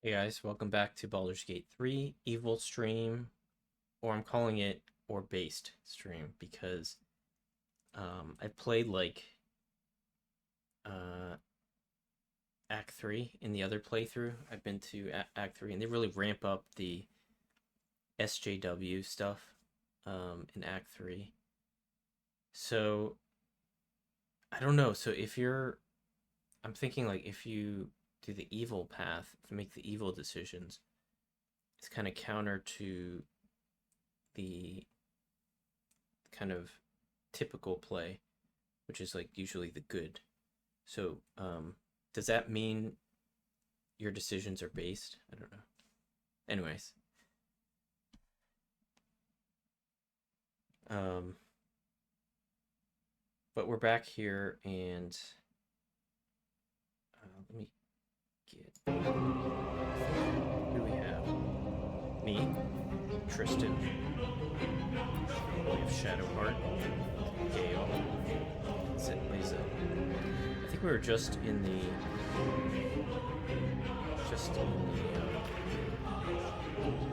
Hey guys, welcome back to Baldur's Gate 3 Evil Stream, or I'm calling it or Based Stream because I played like uh, Act 3 in the other playthrough. I've been to Act 3 and they really ramp up the SJW stuff in Act 3. So I don't know. So I'm thinking like if you do the evil path, if you make the evil decisions, it's kind of counter to the kind of typical play, which is like usually the good. So, does that mean your decisions are based? I don't know. Anyways, um, but we're back here, and let me get. Who do we have? Me, Tristan. We have Shadowheart, Gale, Liza. I think we were just in the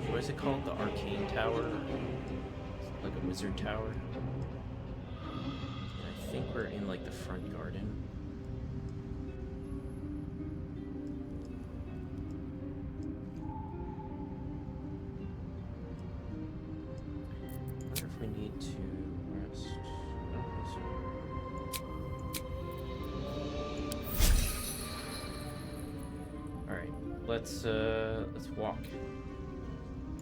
what is it called? The Arcane Tower, like a wizard tower. And I think we're in like the front garden. I wonder if we need to rest. All right, let's walk.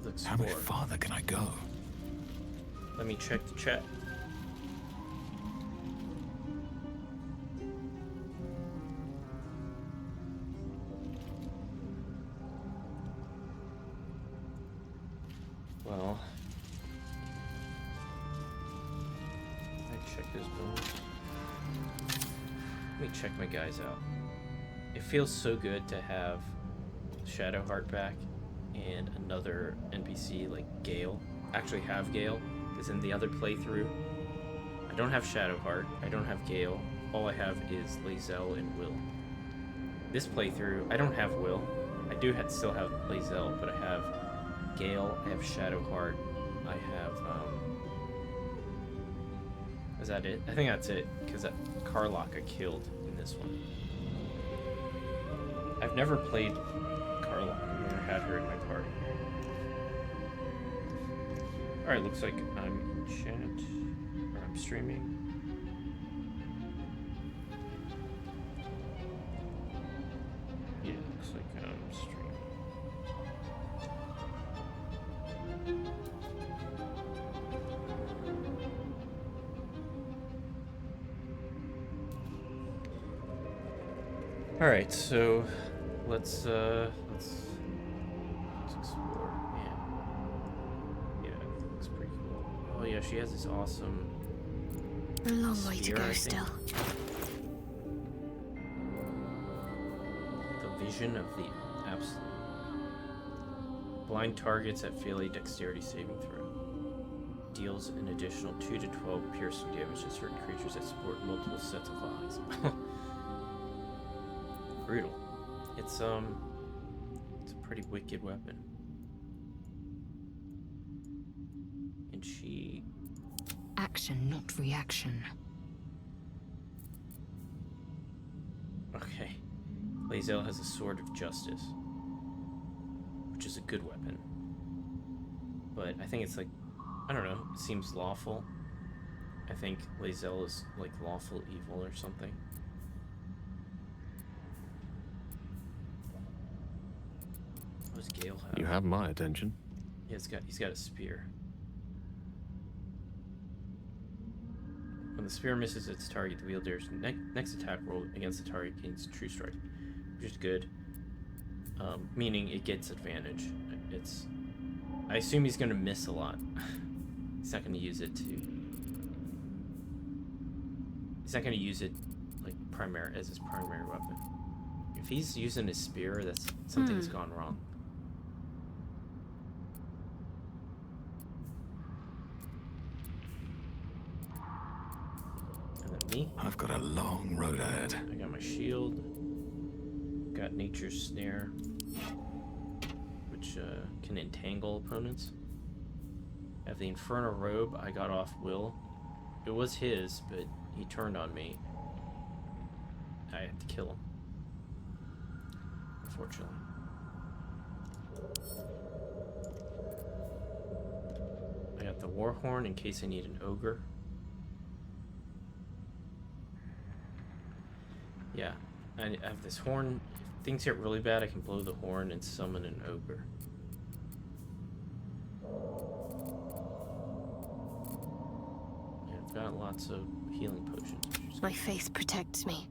Let's How much farther can I go? Let me check the chat. Well, I check his bones. Let me check my guys out. It feels so good to have Shadowheart back and another NPC like Gale. Actually have Gale, because in the other playthrough, I don't have Shadowheart, I don't have Gale, all I have is Lae'zel and Will. This playthrough, I don't have Will. I do still have Lae'zel, but I have Gale, I have Shadowheart, I have, is that it? I think that's it, because that Carlock I killed in this one. I've never played Carlock, I've never had her in my party. Alright, looks like I'm in chat, or I'm streaming. Yeah, looks like I'm streaming. Alright, so let's explore. Yeah, it looks pretty cool. Oh yeah, she has this awesome A long way to go still. The vision of the absolute. Blind targets that fail a dexterity saving throw. Deals an additional 2 to 12 piercing damage to certain creatures that support multiple sets of eyes. Brutal. It's a pretty wicked weapon. And she... Action, not reaction. Okay. Lae'zel has a sword of justice, which is a good weapon. But I think it's like, I don't know, it seems lawful. I think Lae'zel is like lawful evil or something. What does Gale have? You have my attention. Yeah, he's got a spear. When the spear misses its target, the wielder's next attack roll against the target gains true strike, which is good. Meaning it gets advantage. I assume he's gonna miss a lot. He's not gonna use it like as his primary weapon. If he's using his spear, that's something's gone wrong. Me? I've got a long road ahead. I got my shield. Got nature's snare. which can entangle opponents. I have the Inferno Robe I got off Will. It was his, but he turned on me. I had to kill him, unfortunately. I got the Warhorn in case I need an Ogre. Yeah, I have this horn. If things get really bad, I can blow the horn and summon an Ogre. And I've got lots of healing potions. My faith protects me.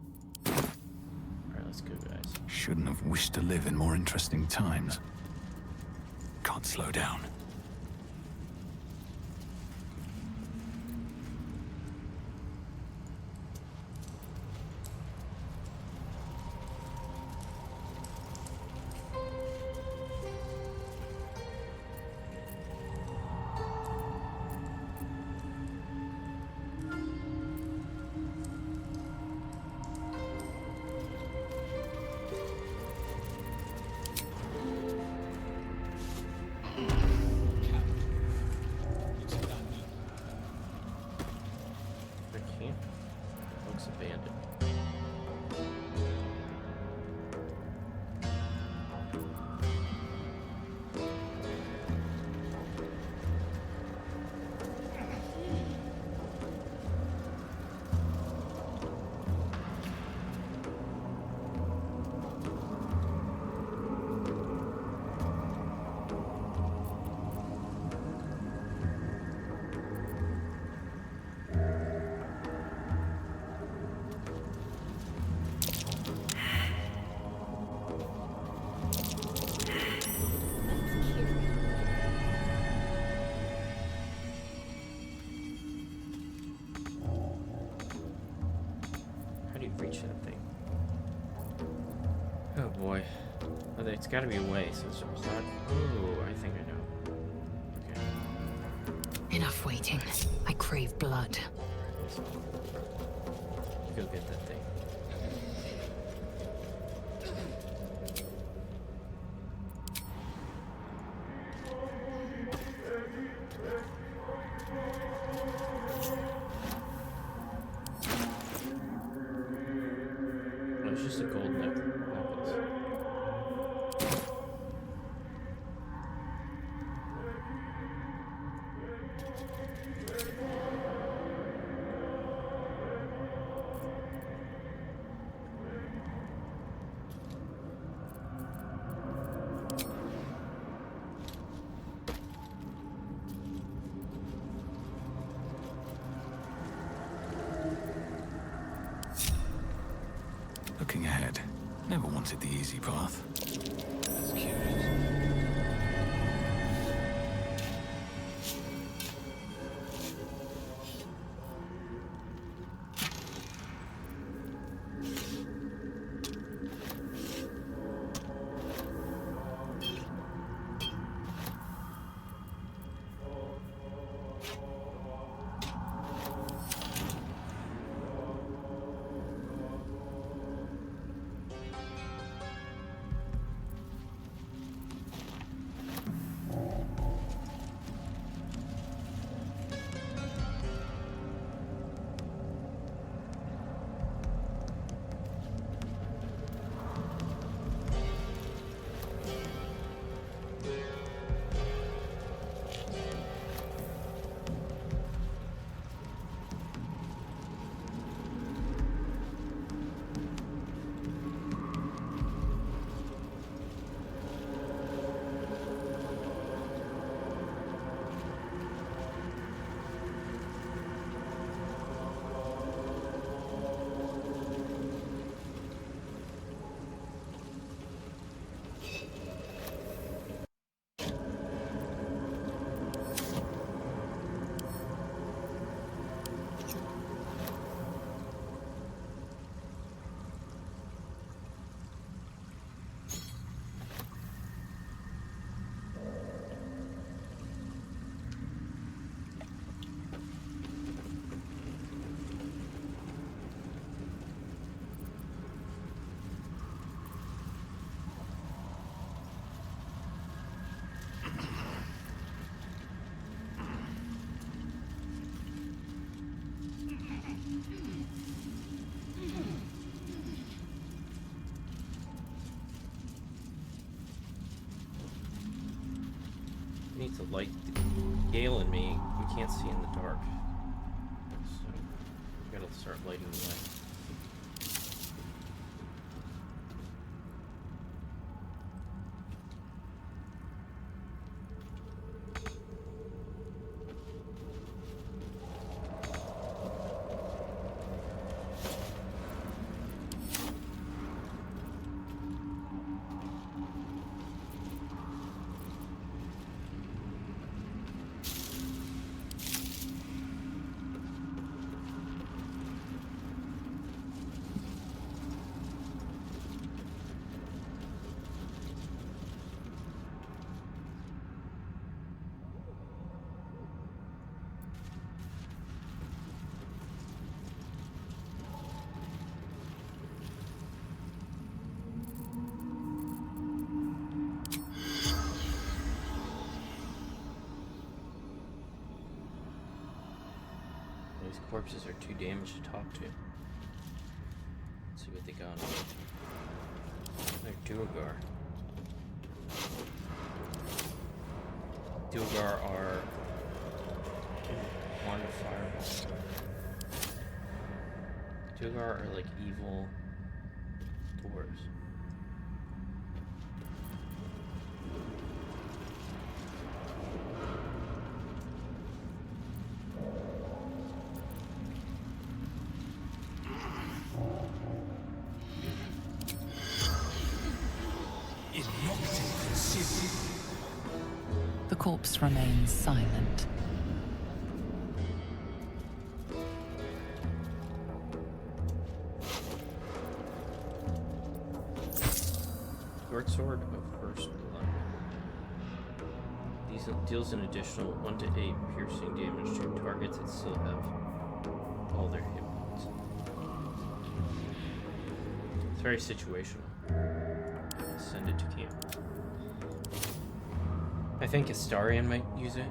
Alright, let's go, guys. Shouldn't have wished to live in more interesting times. Can't slow down. Reach that thing. Oh boy. Oh, it's gotta be a way, so it's not. Oh, I think I know. Okay. Enough waiting. I crave blood. Go get that thing. It's just a gold necklace. Looking ahead. Never wanted the easy path. That's cute. to light the Gale and me. We can't see in the dark. So we gotta start lighting the way. These corpses are too damaged to talk to. Let's see what they got. They're Duergar. Duergar are wand of fireball. Duergar are like evil dwarves. The corpse remains silent. Short sword of first blood. These deals an additional 1 to 8 piercing damage to targets that still have all their hit points. It's very situational. Send it to camp. I think Astarion might use it.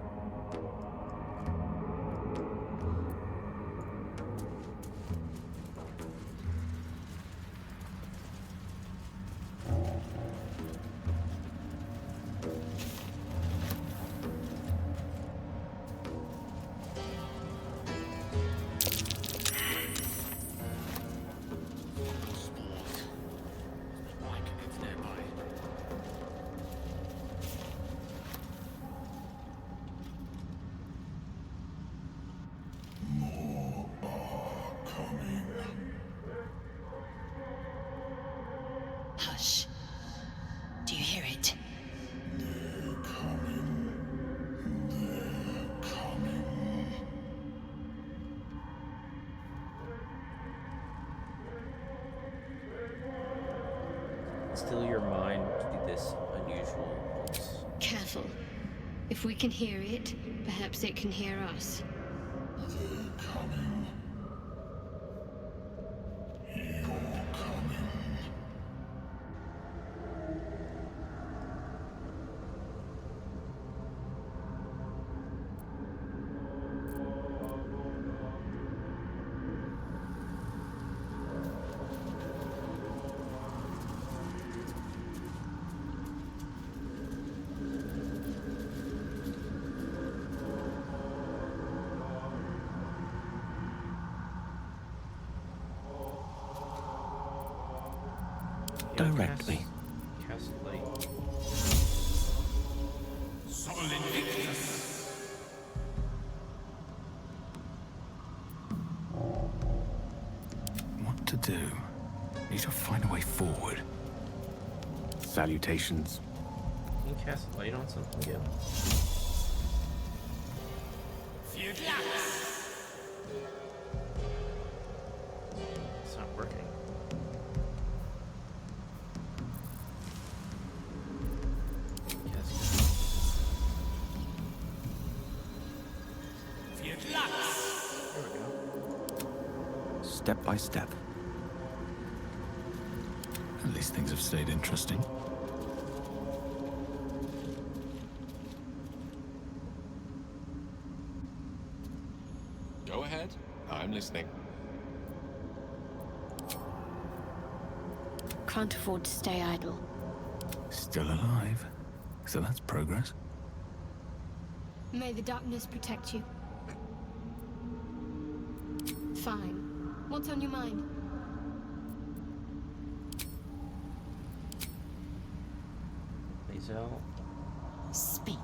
Hush. Do you hear it? Still your mind to do this unusual voice. Careful. If we can hear it, perhaps it can hear us. Directly. Cast light. What to do? Need to find a way forward. Salutations. Can you cast light on something, Gil? It's not working. There we go. Step by step. At least things have stayed interesting. Go ahead. I'm listening. Can't afford to stay idle. Still alive. So that's progress. May the darkness protect you. Fine. What's on your mind? Lae'zel. Speak.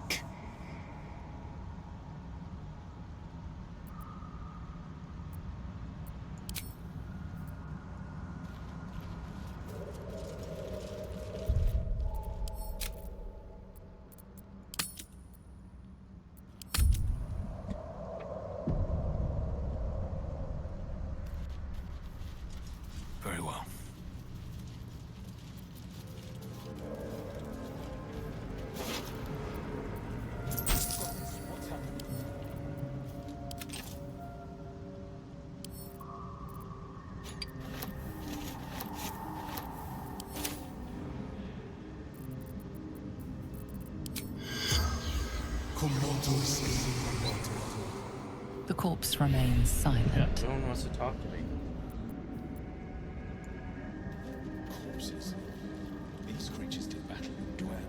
Very well. The corpse remains silent. Yeah, no one wants to talk to me. Corpses. These creatures did battle in Dweb.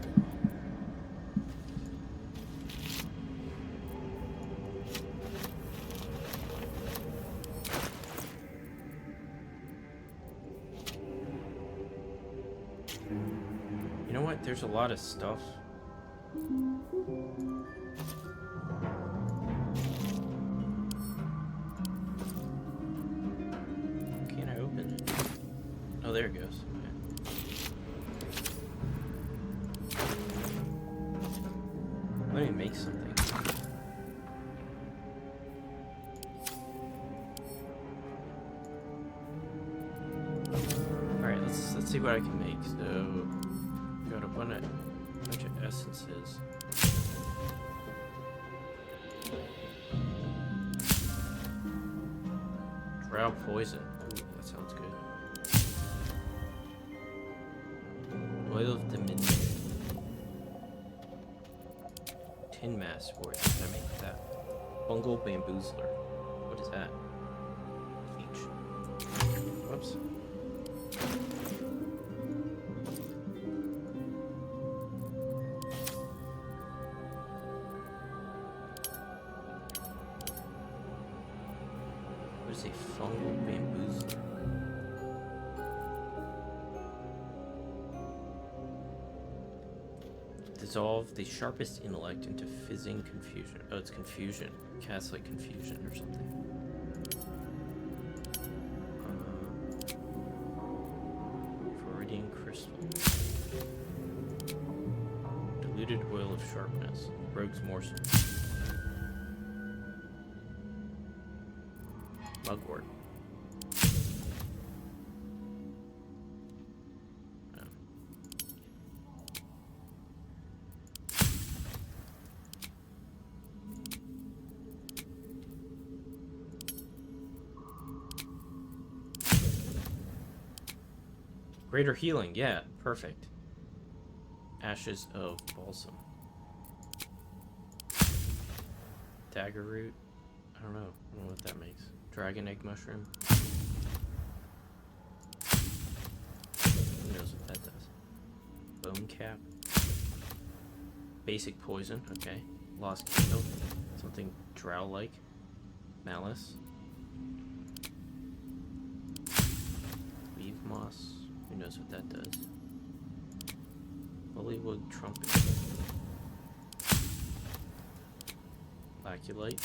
You know what? There's a lot of stuff. Can't I open it? Oh, there it goes. Okay. Let me make something. Alright, let's see what I can make. So got a bunch of essences. Drow poison. Ooh, that sounds good. Oil of Dominion. Tin mass sport. How can I make that? Fungal bamboozler. What is that? Peach. Whoops. What is a fungal bamboozler? Dissolve the sharpest intellect into fizzing confusion. Oh, it's confusion. Cast like confusion or something. Viridian crystal. Diluted oil of sharpness. Rogue's morsel. Mugwort. Greater healing, yeah, perfect. Ashes of balsam. Dagger root. I don't know what that makes. Dragon egg mushroom. Who knows what that does? Bone cap. Basic poison, okay. Lost candle. Something drow-like. Malice. Weave moss. Who knows what that does? Holywood trumpet. Laculite.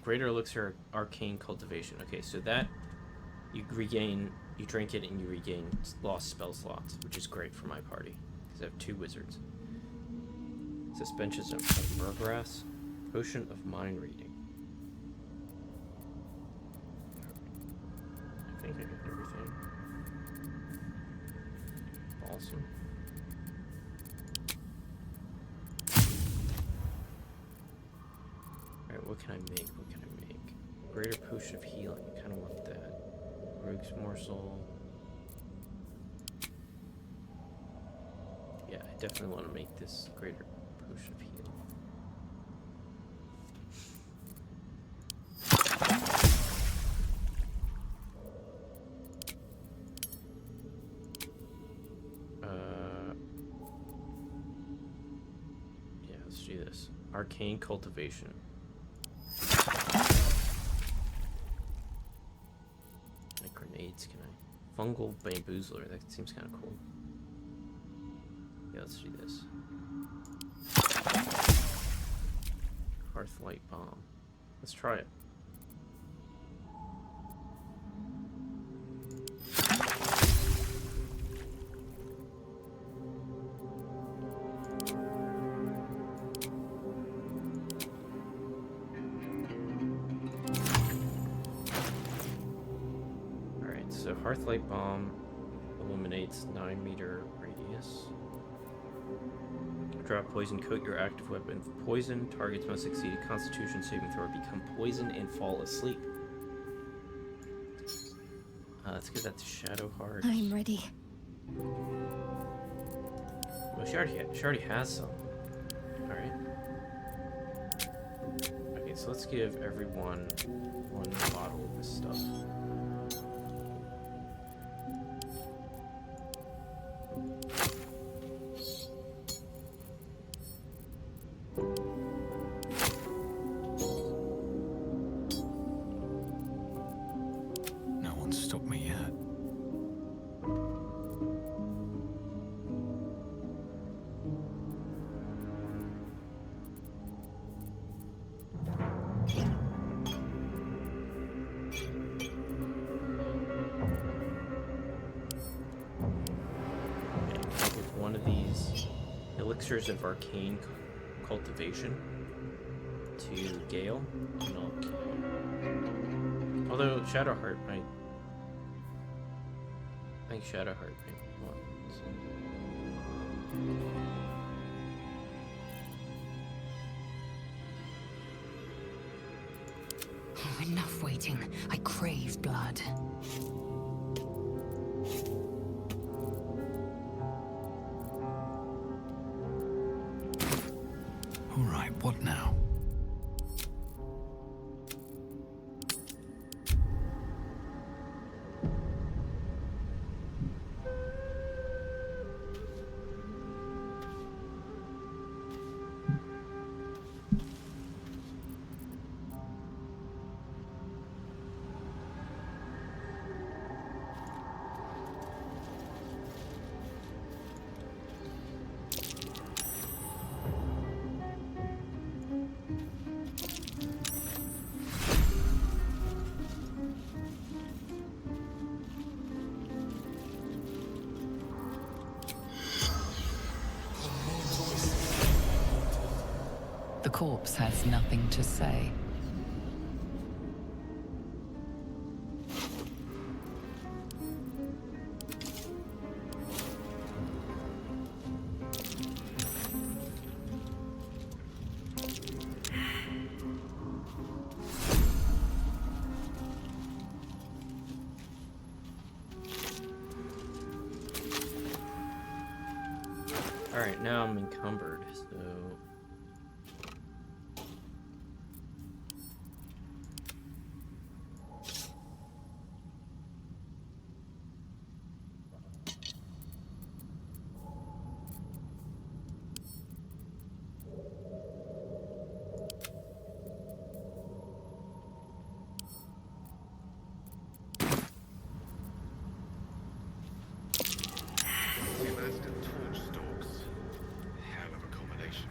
Greater elixir arcane cultivation. Okay, so that you drink it and you regain lost spell slots, which is great for my party because I have 2 wizards. Suspensions of Murgrass. Potion of mind reading. I think I got everything. Awesome. Alright, what can I make? What can I make? Greater potion of healing. I kind of want that. Rogue's morsel. Yeah, I definitely want to make this greater potion of healing. Yeah, let's do this. Arcane cultivation. Like grenades, can I? Fungal bamboozler, that seems kind of cool. Yeah, let's do this. Hearthlight bomb. Let's try it. Alright, so Hearthlight bomb illuminates 9-meter radius. Drop poison, coat your active weapon with poison. Targets must succeed a Constitution saving throw, become poisoned, and fall asleep. Let's give that to Shadowheart. I'm ready. Well, she already has some. Alright. Okay, so let's give everyone one bottle of this stuff. No one's stopped me yet. Give one of these elixirs of arcane cultivation to Gale. And although Shadowheart might. I think Shadowheart might want some. Enough waiting. I crave blood. All right, what now? The corpse has nothing to say. Alright, now I'm encumbered, so. Master torch stalks. Hell of a combination.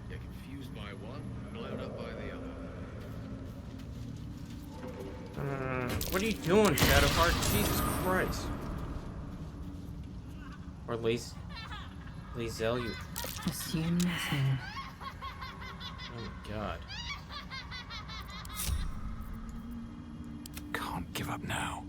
You're confused by one, blown up by the other. What are you doing, Shadowheart? Jesus Christ. Or Lae'zel, you. Assume nothing. Oh my god. Can't give up now.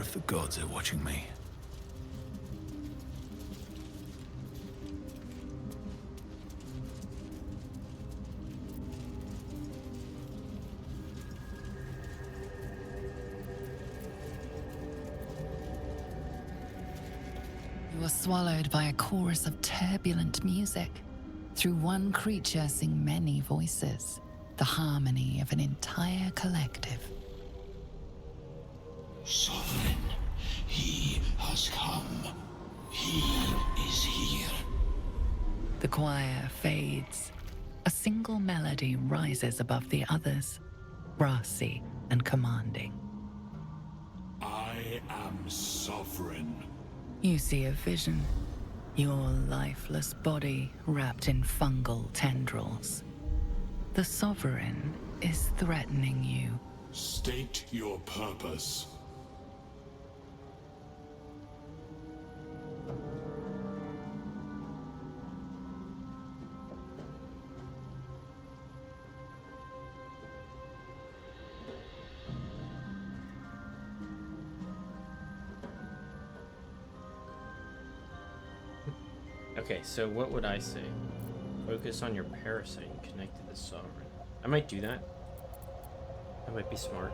if the gods are watching me. You are swallowed by a chorus of turbulent music. Through one creature sing many voices, the harmony of an entire collective. Sovereign, he has come. He is here. The choir fades. A single melody rises above the others, brassy and commanding. I am sovereign. You see a vision. Your lifeless body wrapped in fungal tendrils. The Sovereign is threatening you. State your purpose. Okay, so what would I say? Focus on your parasite and connect to the Sovereign. I might do that. That might be smart.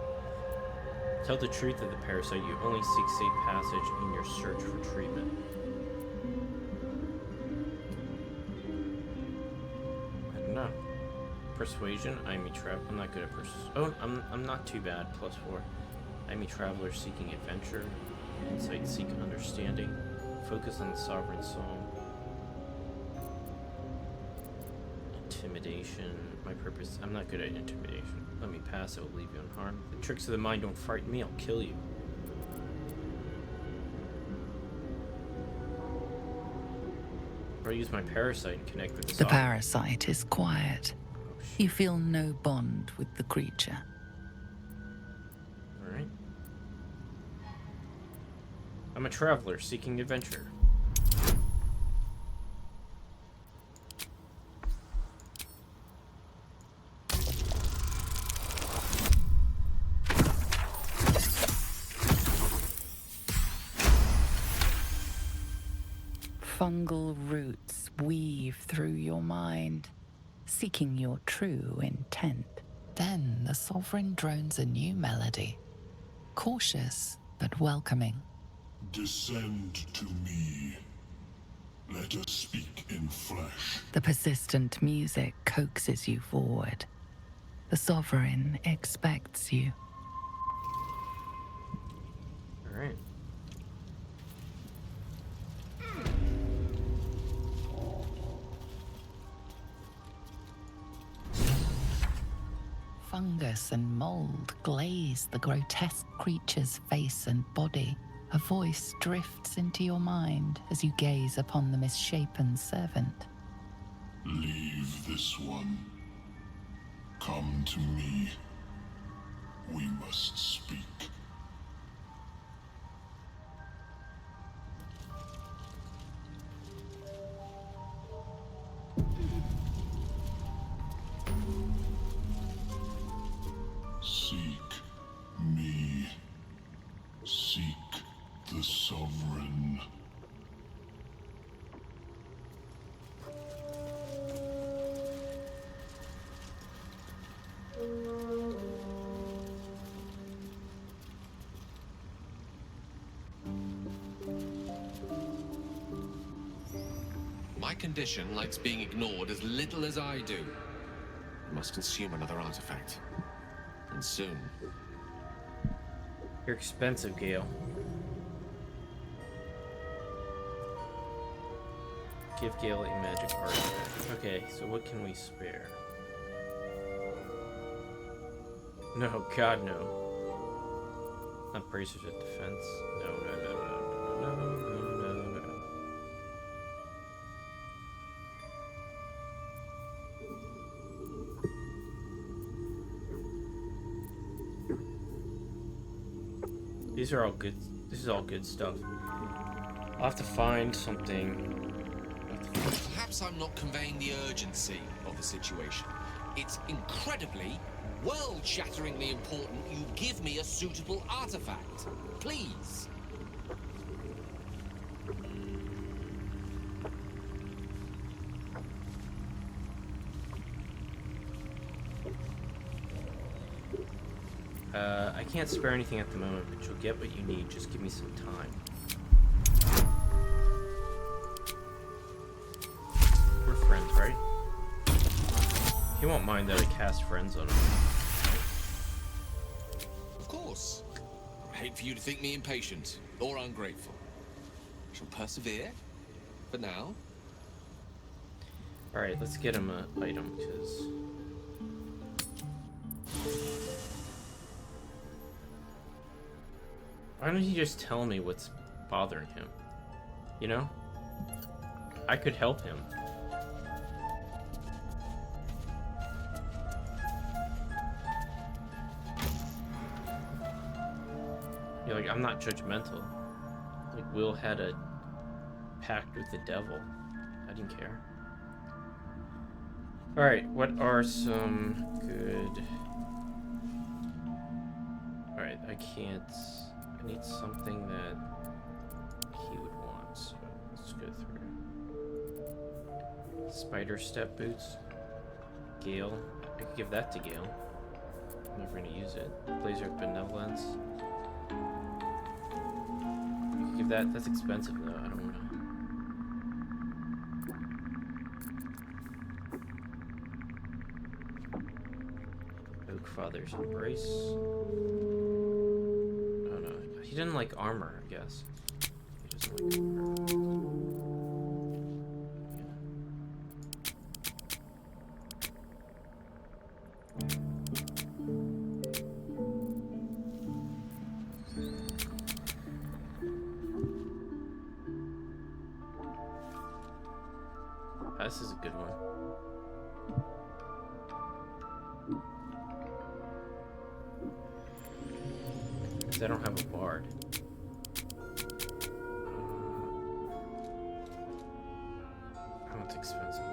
Tell the truth of the parasite. You only seek safe passage in your search for treatment. I don't know. Persuasion. I'm not good at Oh, I'm not too bad. +4. I'm a traveler seeking adventure. Insight, seek understanding. Focus on the Sovereign Song. Intimidation. My purpose. I'm not good at intimidation. Let me pass. It will leave you unharmed. The tricks of the mind don't frighten me. I'll kill you. Or use my parasite and connect with the The Sovereign. parasite is quiet. You feel no bond with the creature. Alright. I'm a traveler seeking adventure. Fungal roots weave through your mind, seeking your true intent. Then the Sovereign drones a new melody, cautious but welcoming. Descend to me. Let us speak in flesh. The persistent music coaxes you forward. The Sovereign expects you. Alright. Fungus and mold glaze the grotesque creature's face and body. A voice drifts into your mind as you gaze upon the misshapen servant. Leave this one. Come to me. We must speak. Seek me. Seek the Sovereign. My condition likes being ignored as little as I do. I must consume another artifact. And soon. You're expensive, Gale. Give Gale a magic artifact. Okay, so what can we spare? No, God, no. Not bracers of defense. No, no, no, no, no, no, no, no, no. These are all good. This is all good stuff. I'll have to find something. Perhaps I'm not conveying the urgency of the situation. It's incredibly world-shatteringly important you give me a suitable artifact. Please. I can't spare anything at the moment, but you'll get what you need. Just give me some time. We're friends, right? He won't mind that I cast friends on him. Of course. I hate for you to think me impatient or ungrateful. I shall persevere. For now. Alright, let's get him an item, because... Why don't he just tell me what's bothering him? You know? I could help him. You're like, I'm not judgmental. Like, Will had a pact with the devil. I didn't care. Alright, what are some good... Alright, I can't... I need something that he would want, so let's go through. Spider step boots. Gale. I could give that to Gale. I'm never gonna use it. Blazer of Benevolence. I could give that. That's expensive though. I don't wanna. Oakfather's Embrace. Oh no. He didn't like armor, I guess. He doesn't like armor. This is a good one. Because I don't have a bard. Oh, it's expensive.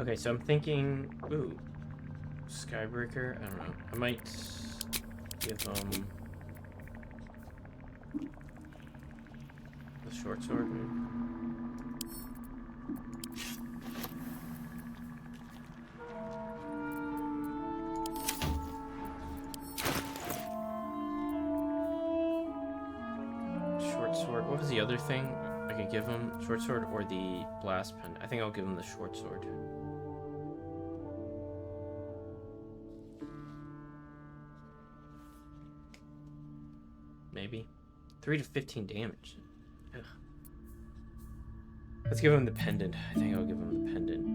Okay, so I'm thinking, ooh, Skybreaker. I don't know. I might give him the short sword. Maybe. Short sword. What was the other thing I could give him? Short sword or the blast pen? I think I'll give him the short sword. Maybe 3 to 15 damage. Ugh. Let's give him the pendant. I think I'll give him the pendant.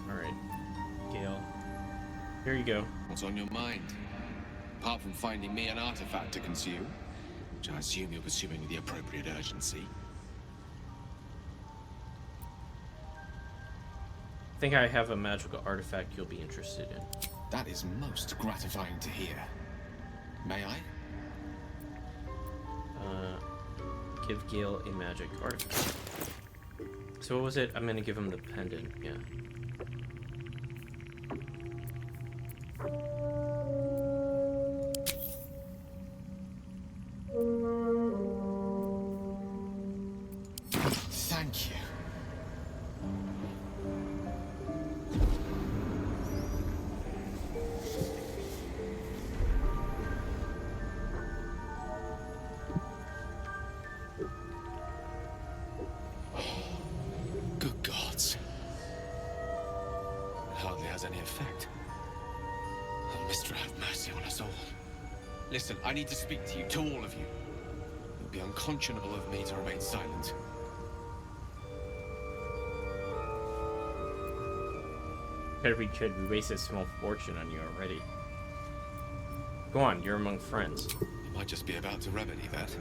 All right, Gale. Here you go. What's on your mind? Apart from finding me an artifact to consume, which I assume you're pursuing with the appropriate urgency. I think I have a magical artifact you'll be interested in. That is most gratifying to hear. May I? Give Gale a magic artifact. So what was it? I'm gonna give him the pendant, yeah. us all. Listen, I need to speak to you, to all of you. It would be unconscionable of me to remain silent. Better be good. We wasted a small fortune on you already. Go on, you're among friends. I might just be about to remedy that.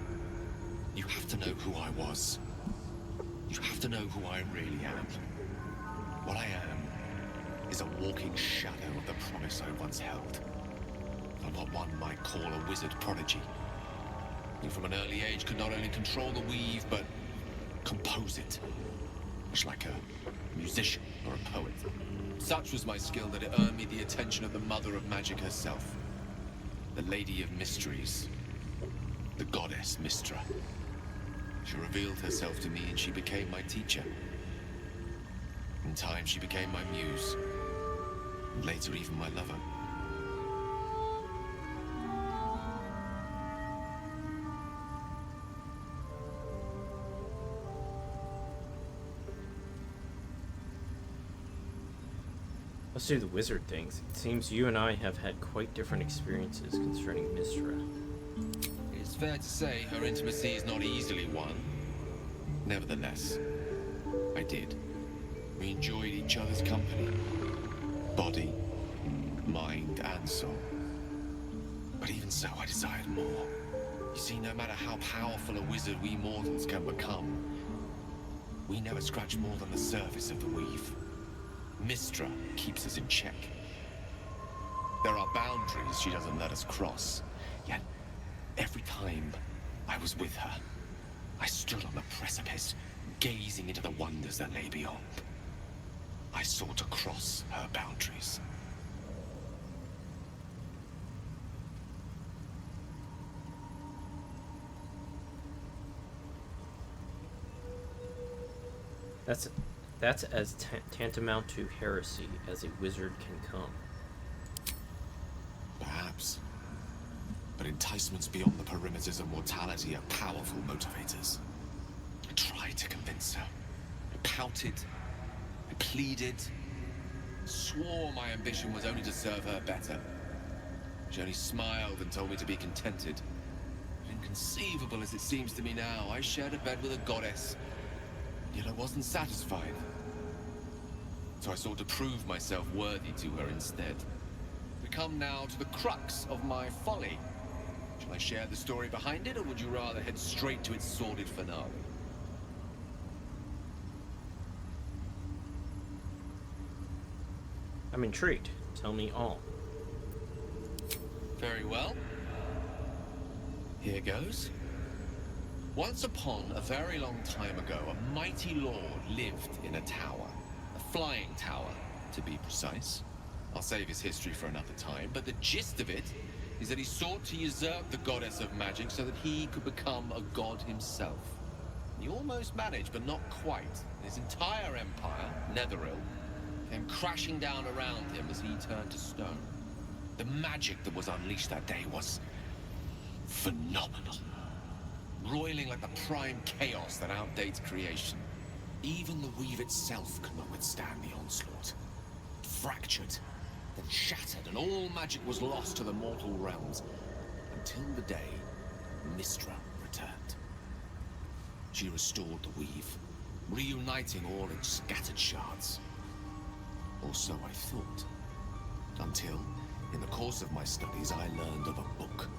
You have to know who I was. You have to know who I really am. What I am is a walking shadow of the promise I once held. I'm what one might call a wizard prodigy. You from an early age could not only control the weave, but compose it. Much like a musician or a poet. Such was my skill that it earned me the attention of the mother of magic herself. The Lady of Mysteries. The goddess Mystra. She revealed herself to me and she became my teacher. In time she became my muse. And later even my lover. Let's do the wizard things. It seems you and I have had quite different experiences concerning Mystra. It's fair to say her intimacy is not easily won. Nevertheless, I did. We enjoyed each other's company. Body, mind, and soul. But even so, I desired more. You see, no matter how powerful a wizard we mortals can become, we never scratch more than the surface of the weave. Mystra keeps us in check. There are boundaries she doesn't let us cross. Yet, every time I was with her, I stood on the precipice, gazing into the wonders that lay beyond. I sought to cross her boundaries. That's as tantamount to heresy as a wizard can come. Perhaps. But enticements beyond the perimeters of mortality are powerful motivators. I tried to convince her. I pouted. I pleaded. Swore my ambition was only to serve her better. She only smiled and told me to be contented. But inconceivable as it seems to me now, I shared a bed with a goddess. Yet I wasn't satisfied. So I sought to prove myself worthy to her instead. We come now to the crux of my folly. Shall I share the story behind it, or would you rather head straight to its sordid finale? I'm intrigued. Tell me all. Very well. Here goes. Once upon a very long time ago, a mighty lord lived in a tower. A flying tower, to be precise. I'll save his history for another time, but the gist of it is that he sought to usurp the goddess of magic so that he could become a god himself. He almost managed, but not quite. His entire empire, Netheril, came crashing down around him as he turned to stone. The magic that was unleashed that day was phenomenal. Roiling like the prime chaos that outdates creation. Even the weave itself could not withstand the onslaught. It fractured, then shattered, and all magic was lost to the mortal realms. Until the day Mystra returned. She restored the weave, reuniting all its scattered shards. Or so I thought. Until, in the course of my studies, I learned of a book.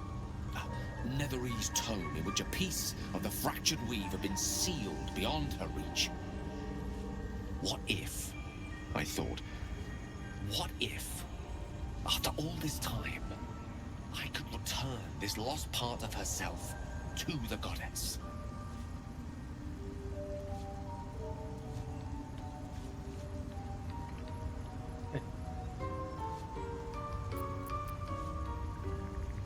A Netherese tome in which a piece of the fractured weave had been sealed beyond her reach. What if, I thought, what if, after all this time, I could return this lost part of herself to the goddess?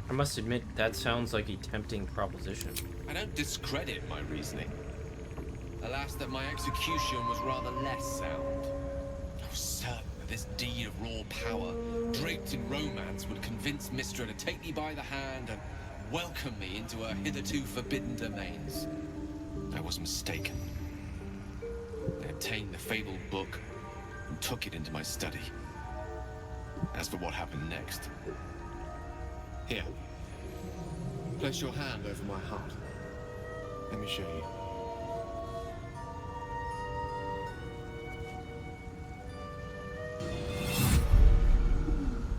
I must admit, that sounds like a tempting proposition. I don't discredit my reasoning. Alas, that my execution was rather less sound. I was certain that this deed of raw power, draped in romance, would convince Mystra to take me by the hand and welcome me into her hitherto forbidden domains. I was mistaken. I obtained the fabled book and took it into my study. As for what happened next, Here. Place your hand over my heart. Let me show you.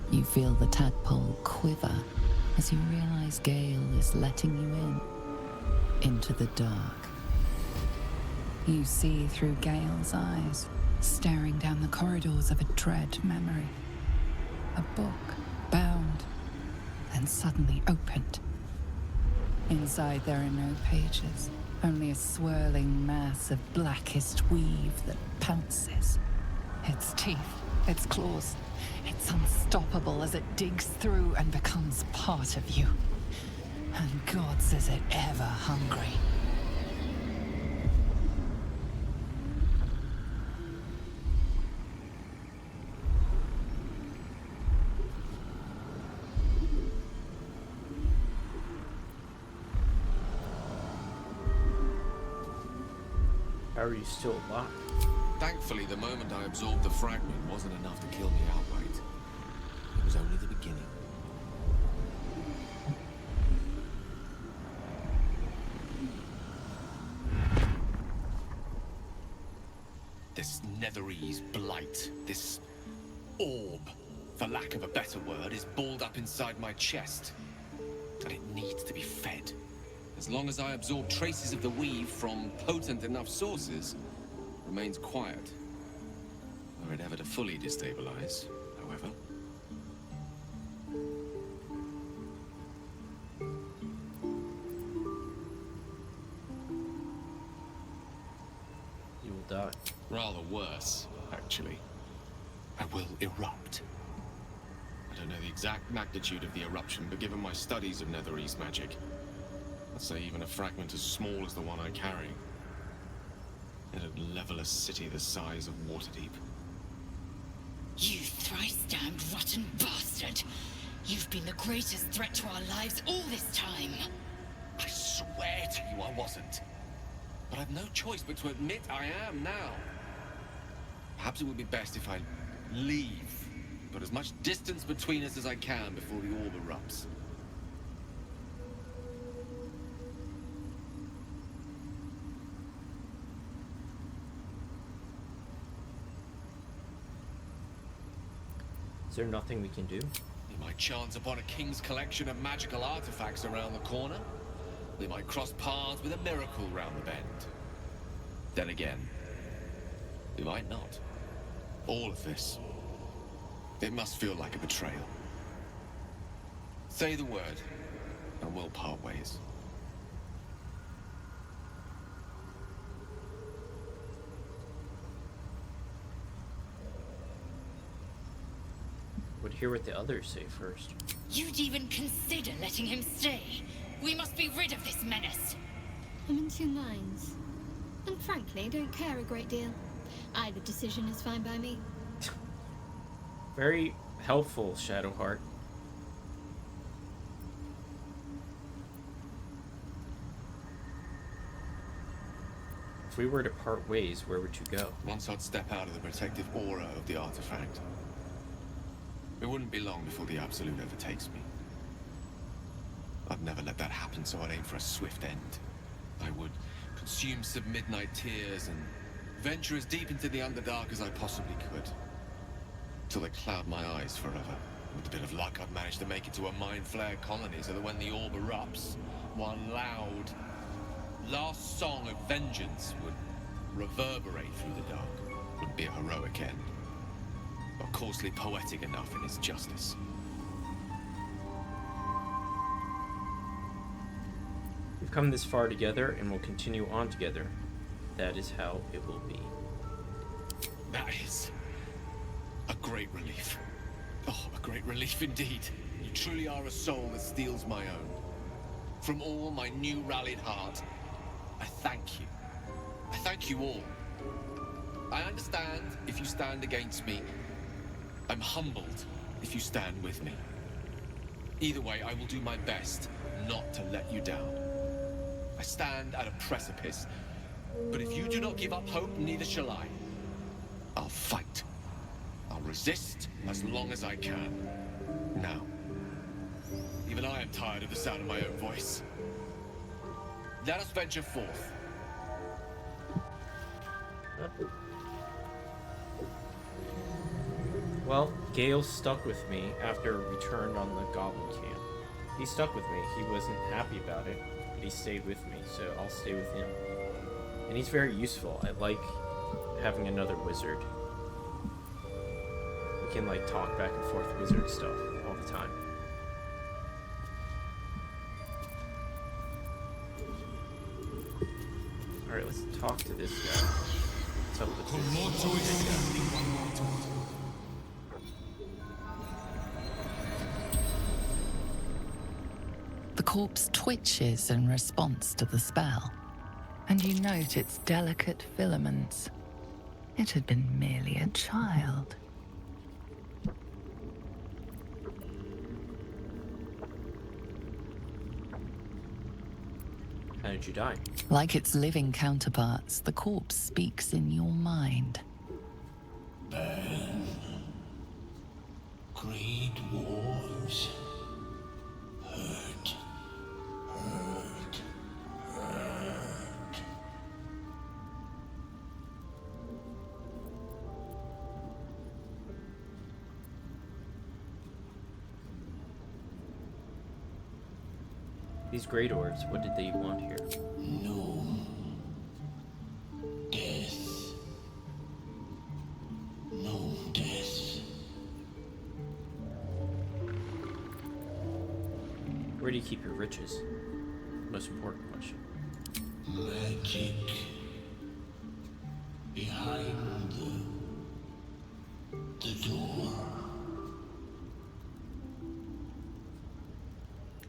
You feel the tadpole quiver as you realize Gale is letting you into the dark. You see through Gale's eyes, staring down the corridors of a dread memory. A book, bound, and suddenly opened. Inside there are no pages, only a swirling mass of blackest weave that pounces. Its teeth, its claws, it's unstoppable as it digs through and becomes part of you. And gods, is it ever hungry. How are you still alive? Thankfully, the moment I absorbed the fragment wasn't enough to kill me outright. It was only the beginning. This Netherese blight, this orb, for lack of a better word, is balled up inside my chest. And it needs to be fed. As long as I absorb traces of the weave from potent enough sources, it remains quiet. Were it ever to fully destabilize, however. You will die. Rather worse, actually. I will erupt. I don't know the exact magnitude of the eruption, but given my studies of Netherese magic, I'd say even a fragment as small as the one I carry, it'd level a city the size of Waterdeep. You thrice-damned rotten bastard! You've been the greatest threat to our lives all this time! I swear to you I wasn't. But I've no choice but to admit I am now. Perhaps it would be best if I leave. Put as much distance between us as I can before the orb erupts. Is there nothing we can do? We might chance upon a king's collection of magical artifacts around the corner. We might cross paths with a miracle round the bend. Then again, we might not. All of this, it must feel like a betrayal. Say the word, and we'll part ways. Would hear what the others say first. You'd even consider letting him stay! We must be rid of this menace! I'm in two minds. And frankly, don't care a great deal. Either decision is fine by me. Very helpful, Shadowheart. If we were to part ways, where would you go? Once I'd step out of the protective aura of the artifact, it wouldn't be long before the Absolute overtakes me. I'd never let that happen, so I'd aim for a swift end. I would consume some midnight tears and venture as deep into the Underdark as I possibly could. Till they cloud my eyes forever. With a bit of luck, I'd manage to make it to a mind flare colony so that when the orb erupts, one loud, last song of vengeance would reverberate through the dark. Wouldn't be a heroic end, but coarsely poetic enough in its justice. We've come this far together and will continue on together. That is how it will be. That is a great relief. Oh, a great relief indeed. You truly are a soul that steals my own. From all my new rallied heart, I thank you. I thank you all. I understand if you stand against me. I'm humbled if you stand with me. Either way, I will do my best not to let you down. I stand at a precipice, but if you do not give up hope, neither shall I. I'll fight. I'll resist as long as I can. Now, even Even I am tired of the sound of my own voice. Let us venture forth. Well, Gale stuck with me after we returned on the Goblin camp. He stuck with me. He wasn't happy about it, but he stayed with me, so I'll stay with him. And he's very useful. I like having another wizard. We can like talk back and forth wizard stuff all the time. Alright, let's talk to this guy. What's up with this? The corpse twitches in response to the spell, and you note its delicate filaments. It had been merely a child. How did you die? Like its living counterparts, the corpse speaks in your mind. Burn. Great wars. Hurt. Hurt. Hurt. These great orbs, what did they want here? No. Death. No death. Where do you keep your riches? Most important question. Magic. Behind the door.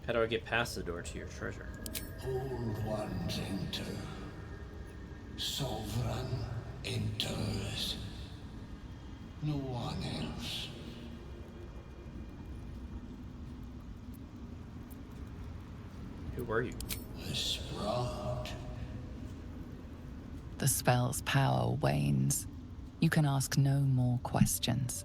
How do I get past the door to your treasure? Old ones enter. Sovereign enters. No one else. Who are you? A sprout. The spell's power wanes. You can ask no more questions.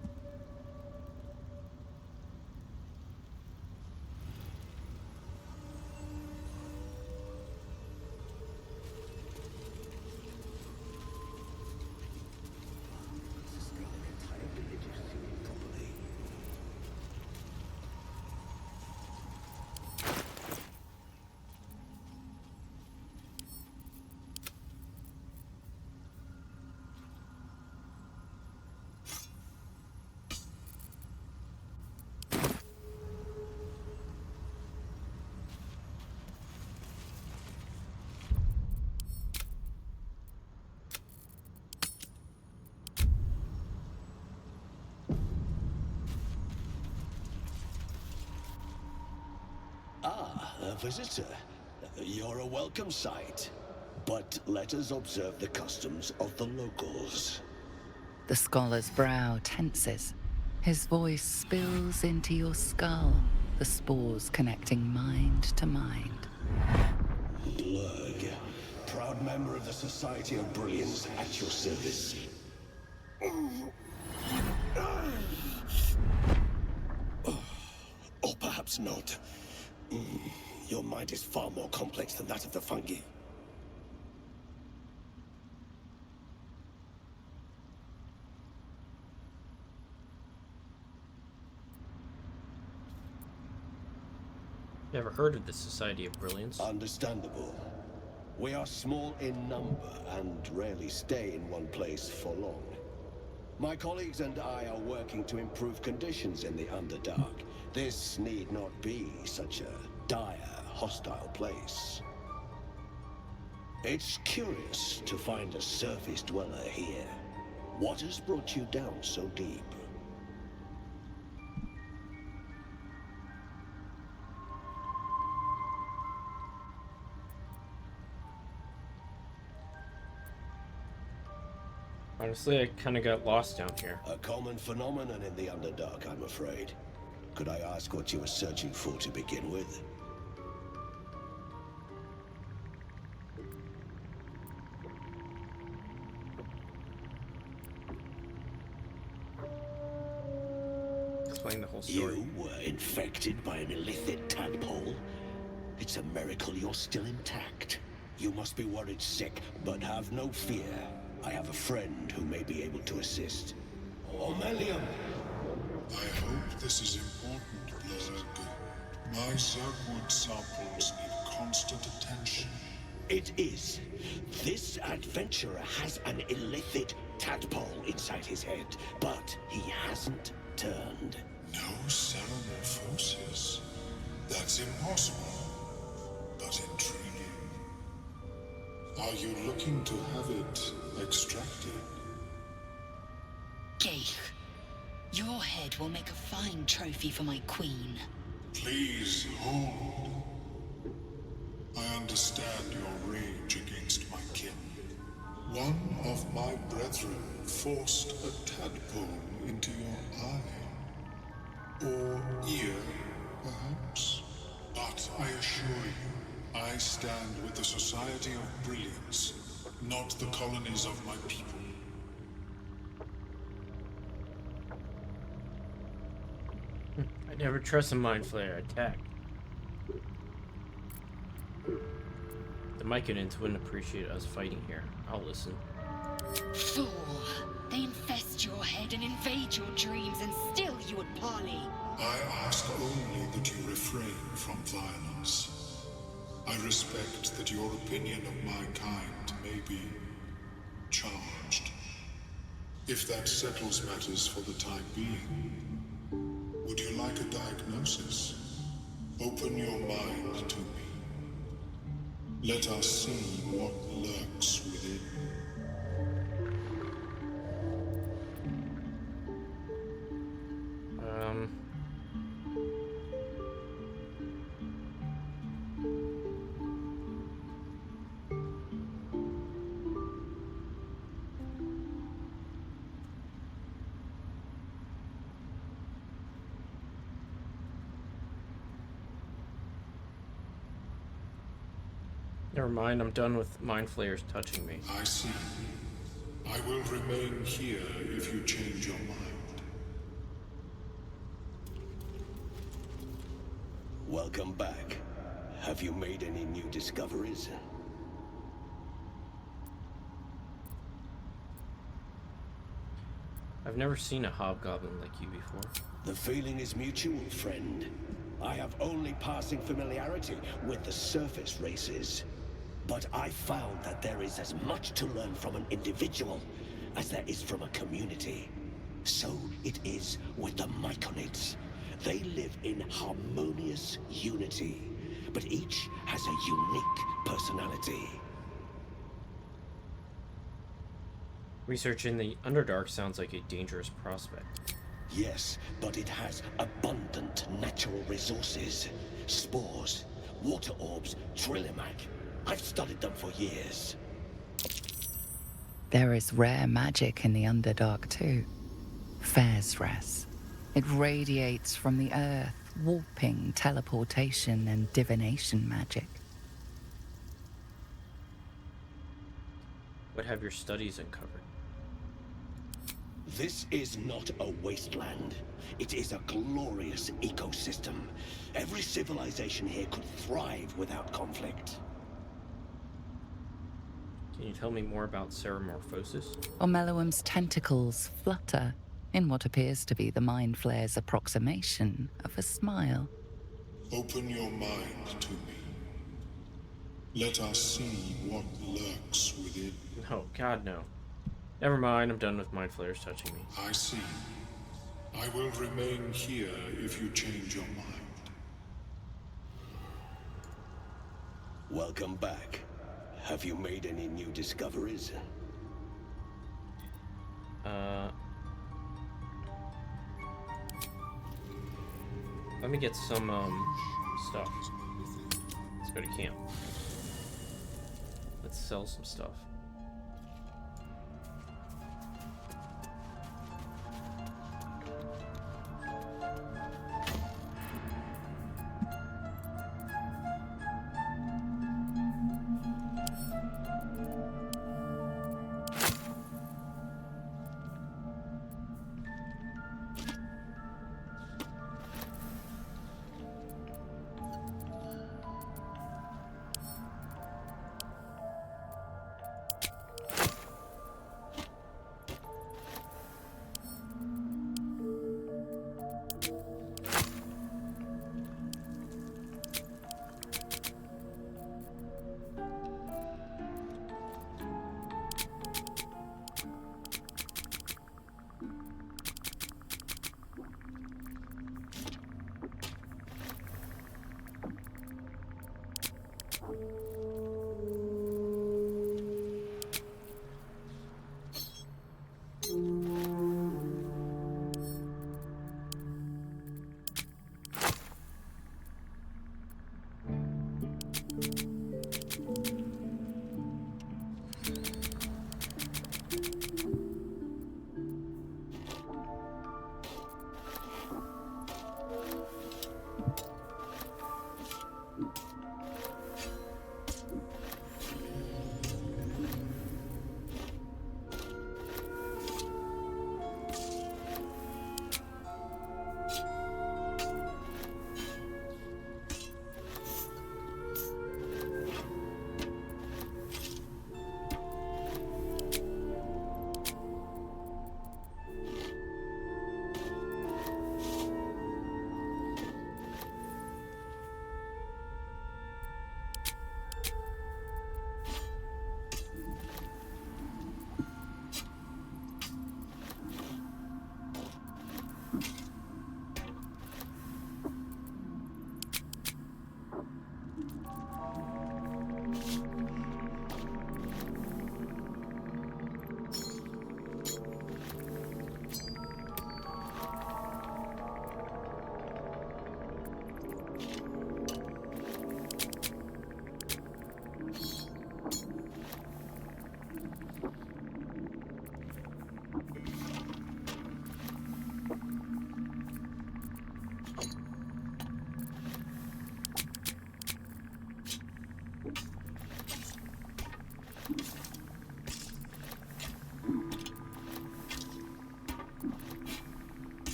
A visitor. You're a welcome sight. But let us observe the customs of the locals. The scholar's brow tenses. His voice spills into your skull, the spores connecting mind to mind. Blurg, proud member of the Society of Brilliance at your service. Or perhaps not. Your mind is far more complex than that of the fungi. Never heard of the Society of Brilliance. Understandable. We are small in number and rarely stay in one place for long. My colleagues and I are working to improve conditions in the Underdark. This need not be such a dire, hostile place. It's curious to find a surface dweller here. What has brought you down so deep? Honestly, I kind of got lost down here. A common phenomenon in the Underdark, I'm afraid. Could I ask what you were searching for to begin with? Explain. explain the whole story. You were infected by an illicit tadpole? It's a miracle you're still intact. You must be worried sick, but have no fear. I have a friend who may be able to assist. Omelium! I hope this is important, Blurg. My Zergwood samples need constant attention. It is. This adventurer has an illicit tadpole inside his head, but he hasn't turned. No Ceramorphosis? That's impossible, but intriguing. Are you looking to have it extracted? Geich, your head will make a fine trophy for my queen. Please hold. I understand your rage against my kin. One of my brethren forced a tadpole into your eye. Or ear, perhaps. But I assure you, I stand with the Society of Brilliance, not the colonies of my people. I never trust a mind flayer attack. The Myconans wouldn't appreciate us fighting here. I'll listen. Fool! They infest your head and invade your dreams, and still you would parley. I ask only that you refrain from violence. I respect that your opinion of my kind may be charged. If that settles matters for the time being, would you like a diagnosis? Open your mind to me. Let us see what lurks within. Never mind, I'm done with mind flayers touching me. I see. I will remain here if you change your mind. Welcome back. Have you made any new discoveries? I've never seen a hobgoblin like you before. The feeling is mutual, friend. I have only passing familiarity with the surface races. But I found that there is as much to learn from an individual as there is from a community. So it is with the Myconids. They live in harmonious unity, but each has a unique personality. Research in the Underdark sounds like a dangerous prospect. Yes, but it has abundant natural resources. Spores, water orbs, Trillimac. I've studied them for years. There is rare magic in the Underdark too. Fairsres. It radiates from the earth, warping, teleportation, and divination magic. What have your studies uncovered? This is not a wasteland. It is a glorious ecosystem. Every civilization here could thrive without conflict. Can you tell me more about Ceramorphosis? Omeluum's tentacles flutter in what appears to be the Mind Flayer's approximation of a smile. Open your mind to me. Let us see what lurks within. Oh, God, no. Never mind, I'm done with mind flayers touching me. I see. I will remain here if you change your mind. Welcome back. Have you made any new discoveries? Let me get some, stuff. Let's go to camp. Let's sell some stuff.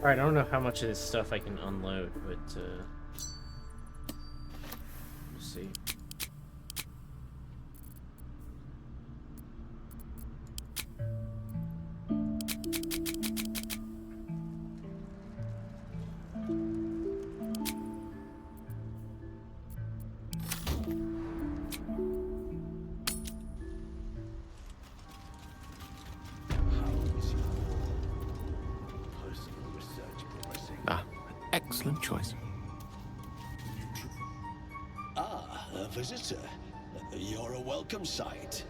Alright, I don't know how much of this stuff I can unload, but we'll see. Ah, excellent choice. Ah, a visitor. You're a welcome sight.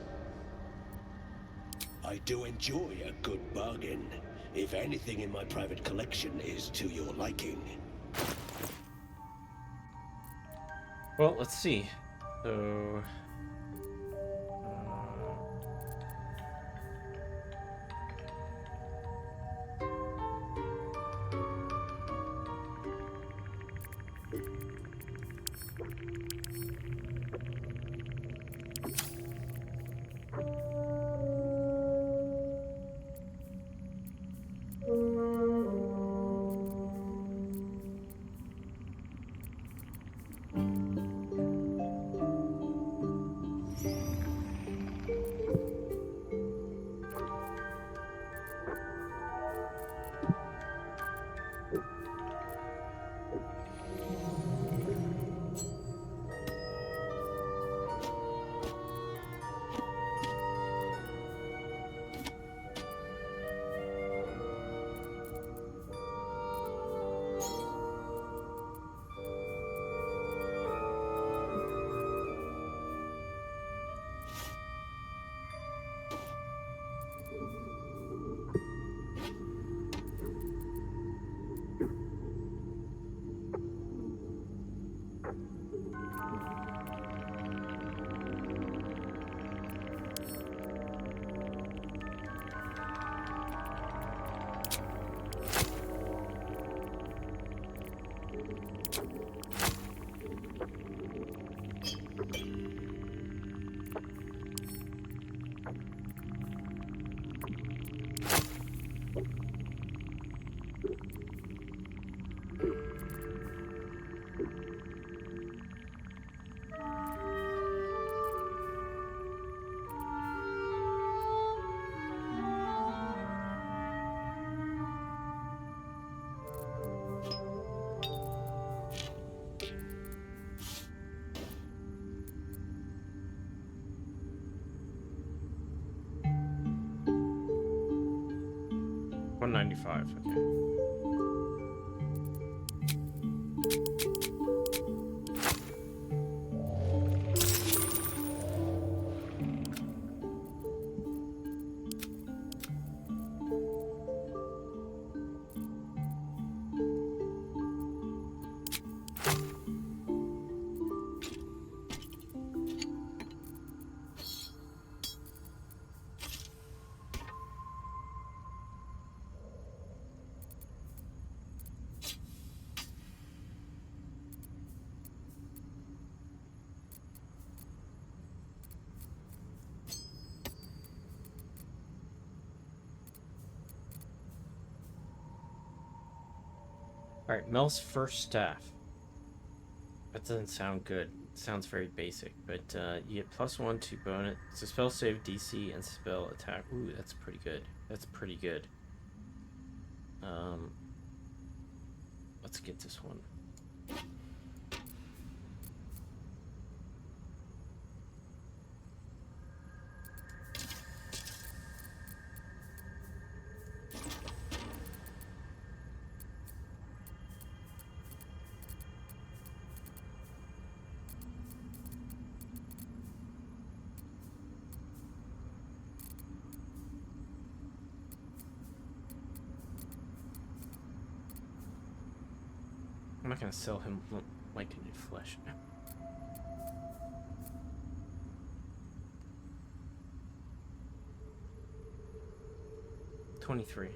I do enjoy a good bargain, if anything in my private collection is to your liking. Well, let's see. So... $195, okay. Alright, Mel's first staff. That doesn't sound good. It sounds very basic, but you get +1 to bonus to spell save DC and spell attack. Ooh, that's pretty good. That's pretty good. Let's get this one. I'm not gonna sell him like a new flesh. 23.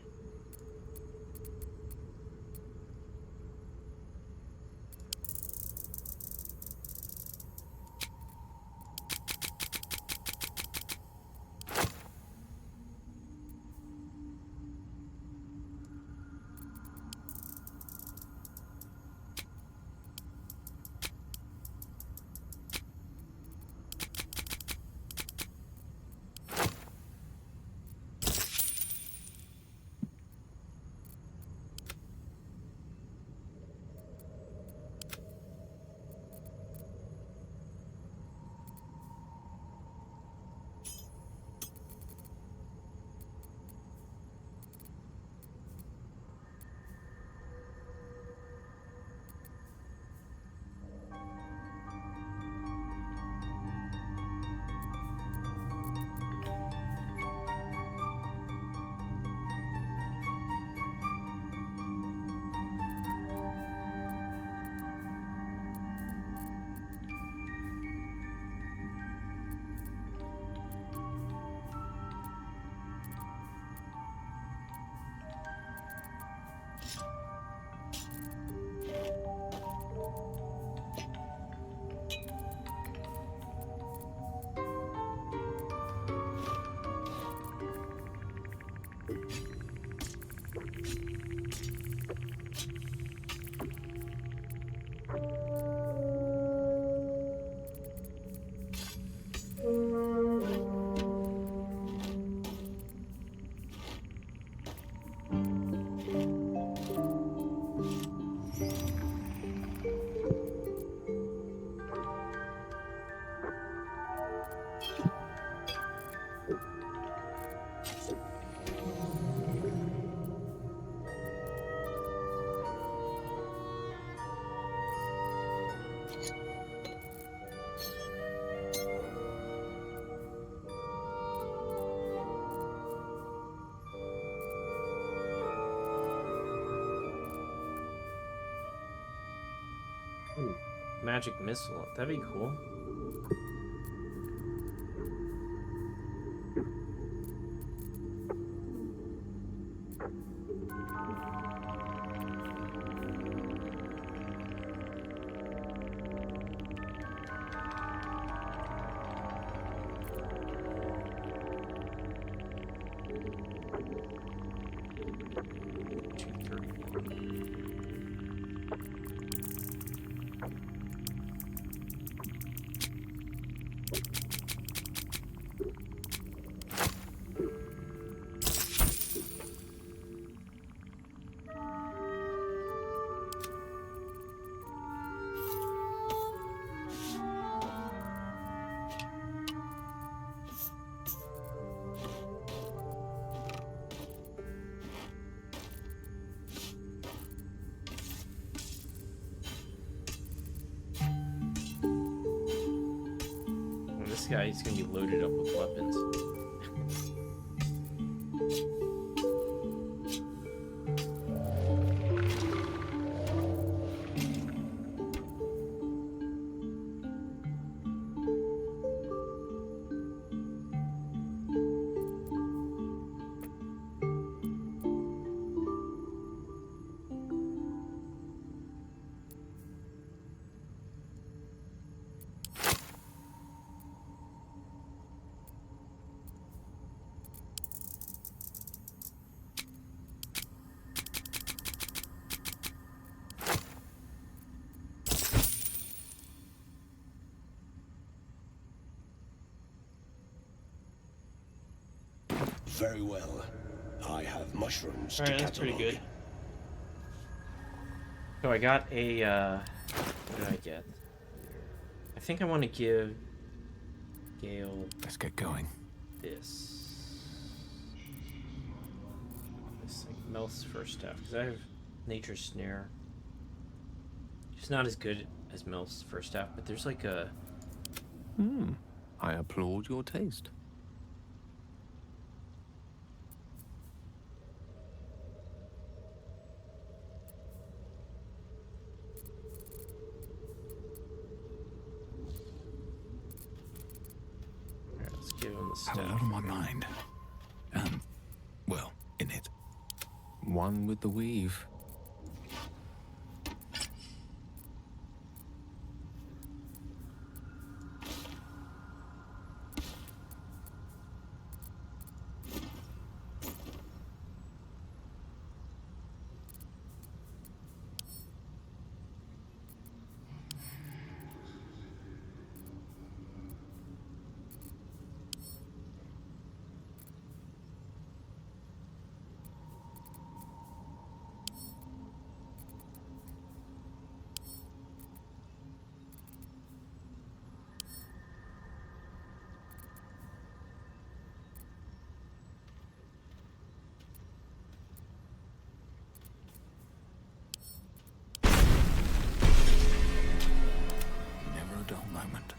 Ooh, magic missile. That'd be cool. This guy is gonna be loaded up with weapons. Very well. I have mushrooms to Alright, that's pretty catalog. good. So I got a, what did I get? I think I want to give Gale Let's get going. this. This thing, Mel's first staff, because I have Nature's Snare. It's not as good as Mel's first staff, but there's like a... I applaud your taste. Alright, let's give him the Have a staff. lot on my mind. And, well, in it. One with the weave. Never a dull moment.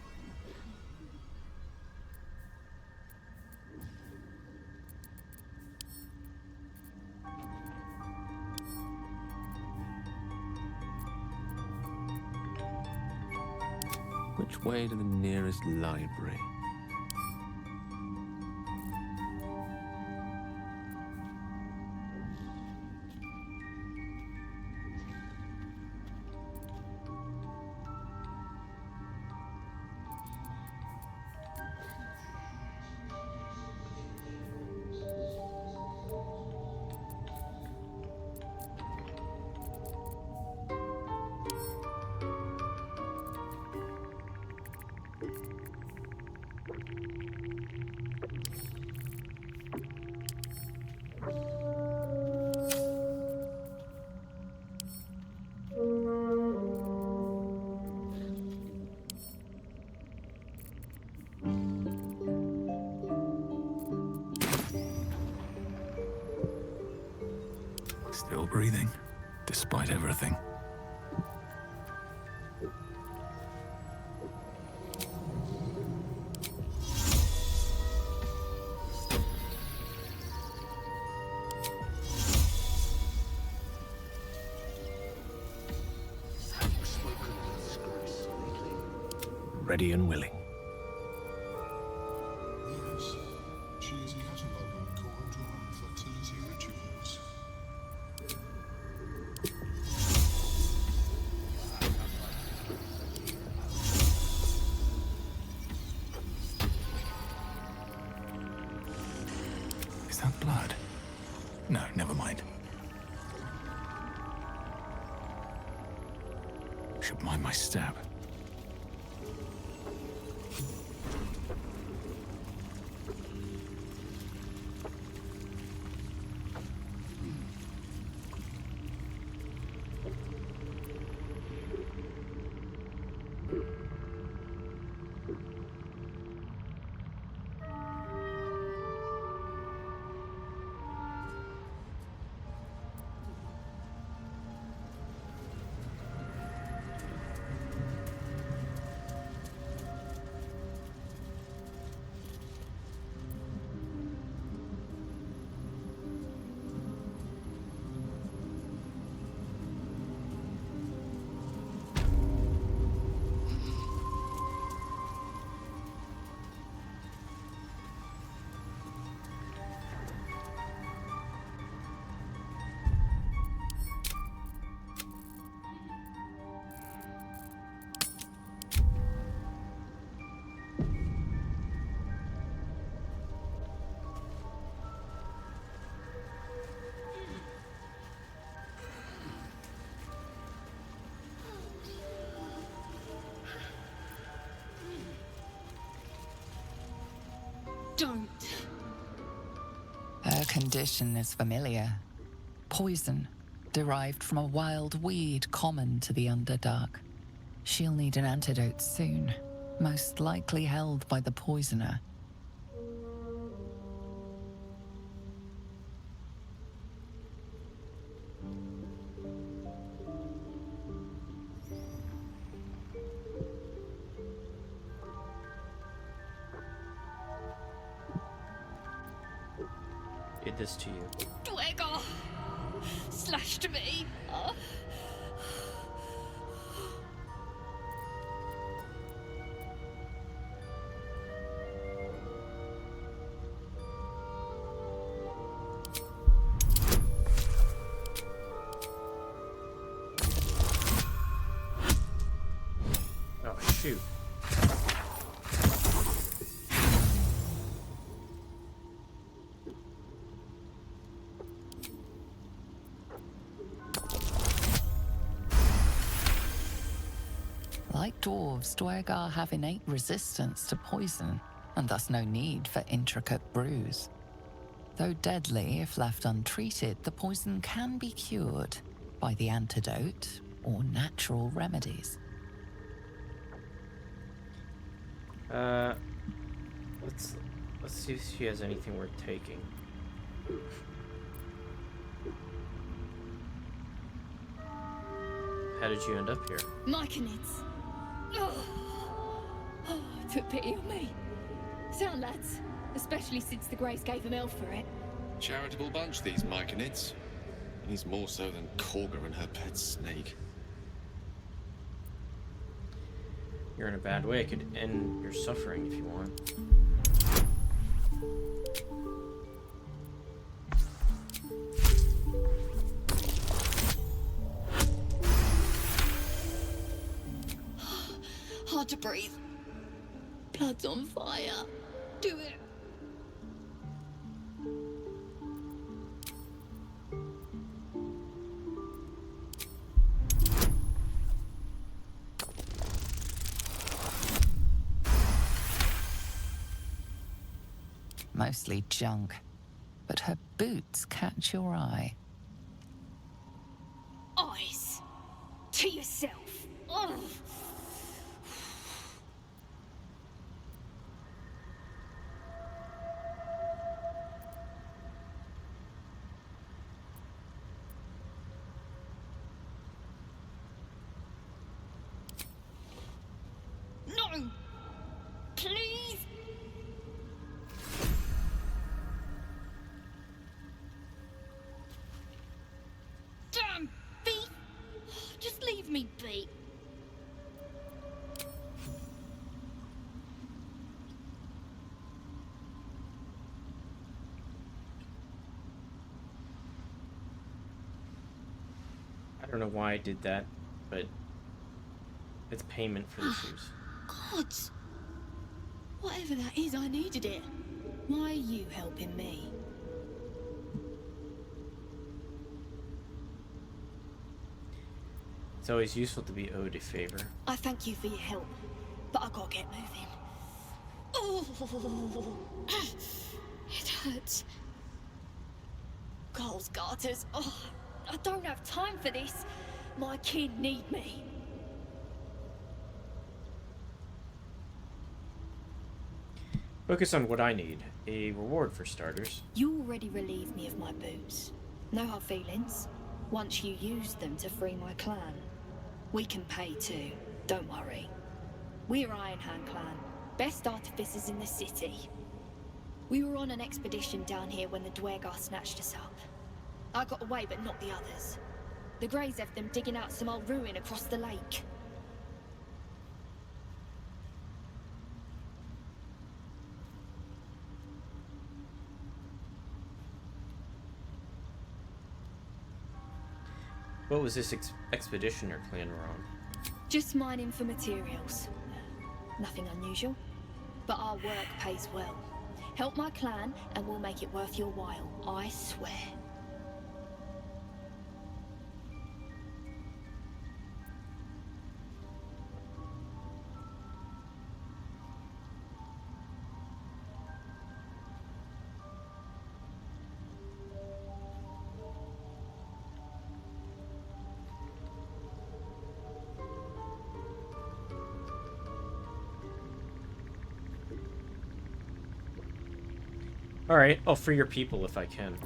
Which way to the nearest library? still breathing, despite everything. Ready and willing. Yes, she is cataloging Corodon fertility rituals. Is that blood? No, never mind. Should mind my step. Don't. Her condition is familiar. Poison, derived from a wild weed common to the Underdark. She'll need an antidote soon, most likely held by the poisoner. Did this to you. Dwegar! Slashed me! Oh, shoot. Like dwarves, Dwegar have innate resistance to poison, and thus no need for intricate brews. Though deadly if left untreated, the poison can be cured by the antidote or natural remedies. Let's see if she has anything worth taking. How did you end up here? Myconids. Took pity on me. Sound lads, especially since the Greys gave him hell for it. Charitable bunch, these Myconids. He's more so than Korga and her pet snake. You're in a bad way. I could end your suffering if you want. Hard to breathe. Blood's on fire. Do it. Mostly junk, but her boots catch your eye. Eyes. To yourself. Ugh. please! Damn thief! Just leave me be. I don't know why I did that, but it's payment for the shoes. Gods! Whatever that is, I needed it. Why are you helping me? It's always useful to be owed a favor. I thank you for your help, but I gotta get moving. Oh, it hurts. Coles garters. Oh, I don't have time for this. My kin need me. Focus on what I need. A reward for starters. You already relieved me of my boots. No hard feelings. Once you use them to free my clan. We can pay too. Don't worry. We're Ironhand clan. Best artificers in the city. We were on an expedition down here when the Dwergar snatched us up. I got away, but not the others. The Greys left them digging out some old ruin across the lake. What was this expedition or clan were on? Just mining for materials. Nothing unusual. But our work pays well. Help my clan and we'll make it worth your while, I swear. Alright, I'll free your people if I can.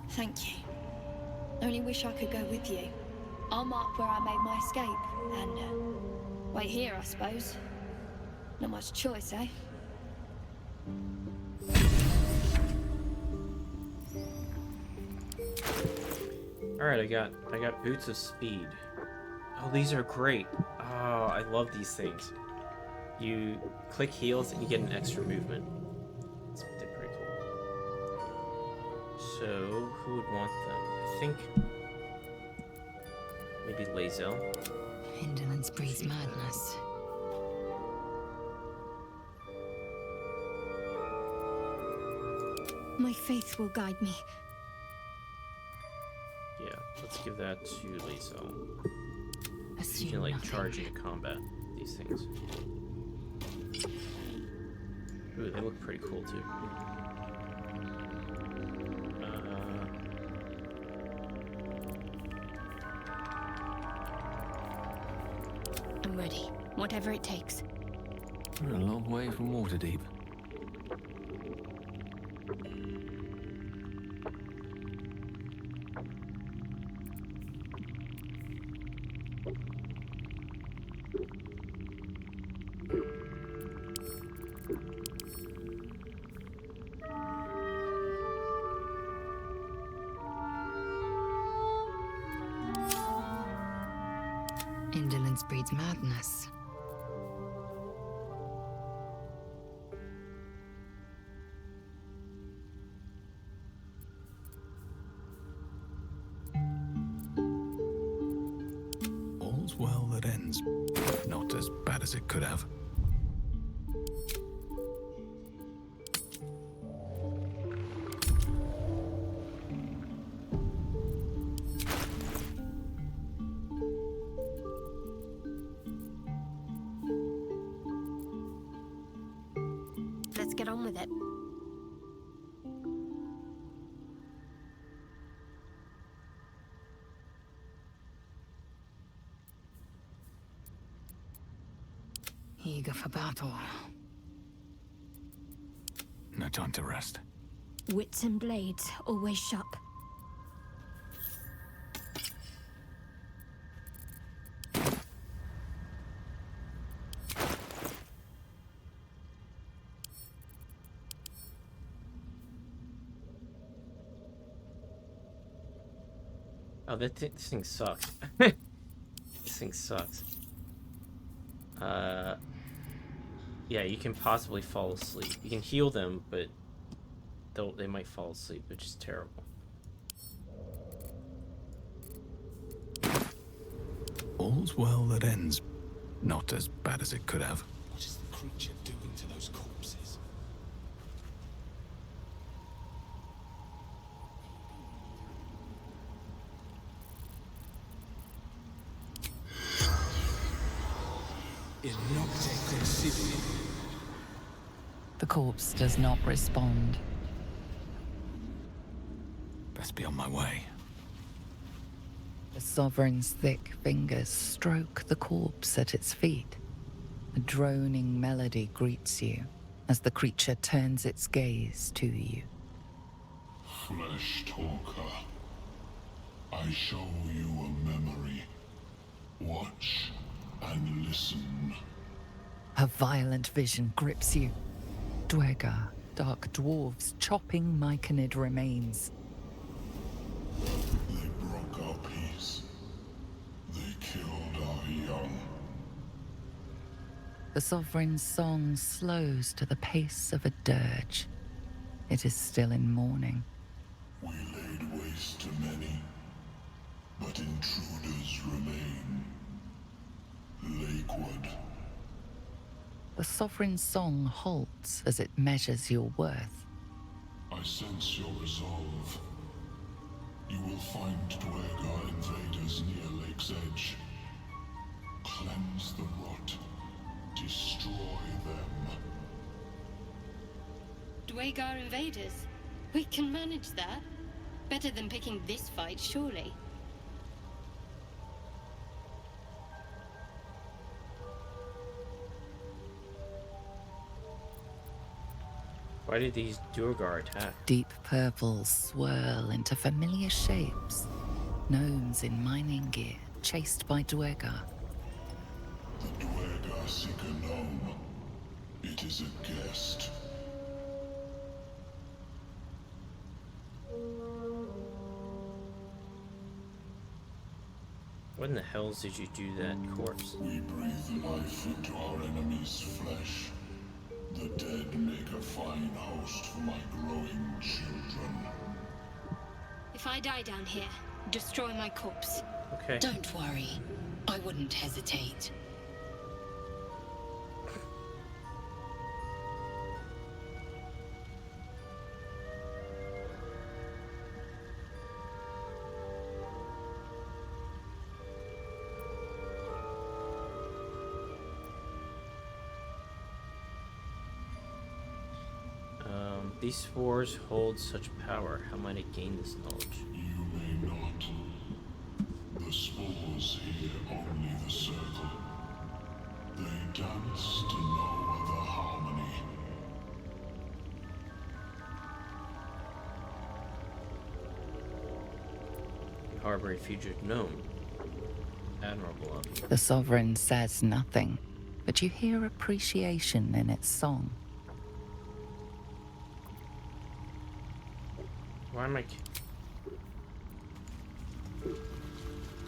Thank you. Only wish I could go with you. I'll mark where I made my escape, and wait here, I suppose. Not much choice, eh? Alright, I got boots of speed. Oh, these are great. Oh, I love these things. You click heels and you get an extra movement. They're pretty cool. So, who would want them? I think maybe Lazel. Indolence breeds madness. My faith will guide me. Yeah, let's give that to Lazel. You Assume can like nothing. charge into combat these things. Ooh, they look pretty cool too. I'm ready. Whatever it takes. We're a long way from Waterdeep. Indolence breeds madness. All's well that ends. Not as bad as it could have. Let's get on with it. Eager for battle. No time to rest. Wits and blades, always sharp. Oh, this thing sucks. This thing sucks. Yeah, you can possibly fall asleep. You can heal them, but they might fall asleep, which is terrible. All's well that ends. Not as bad as it could have. What is the creature doing to those corpses? The corpse does not respond. Best be on my way. The Sovereign's thick fingers stroke the corpse at its feet. A droning melody greets you as the creature turns its gaze to you. Flesh talker, I show you a memory. Watch and listen. A violent vision grips you. Dwegar, dark dwarves chopping myconid remains. They broke our peace. They killed our young. The Sovereign's song slows to the pace of a dirge. It is still in mourning. We laid waste to many, but intruders remain. Lakewood. The Sovereign's song halts as it measures your worth. I sense your resolve. You will find Dwegar invaders near Lake's Edge. Cleanse the rot. Destroy them. Dwegar invaders? We can manage that. Better than picking this fight, surely. Why did these Durgar attack? Deep purples swirl into familiar shapes. Gnomes in mining gear, chased by Dwegar. The Dwegar seek a gnome. It is a guest. What in the hells did you do to that corpse? We breathe life into our enemy's flesh. The dead make a fine host for my growing children. If I die down here, destroy my corpse. Okay. Don't worry. I wouldn't hesitate. These spores hold such power. How might I gain this knowledge? You may not. The spores hear only the circle. They dance to no other harmony. Harbor a fugitive gnome. Admirable of you. The Sovereign says nothing, but you hear appreciation in its song. Why am I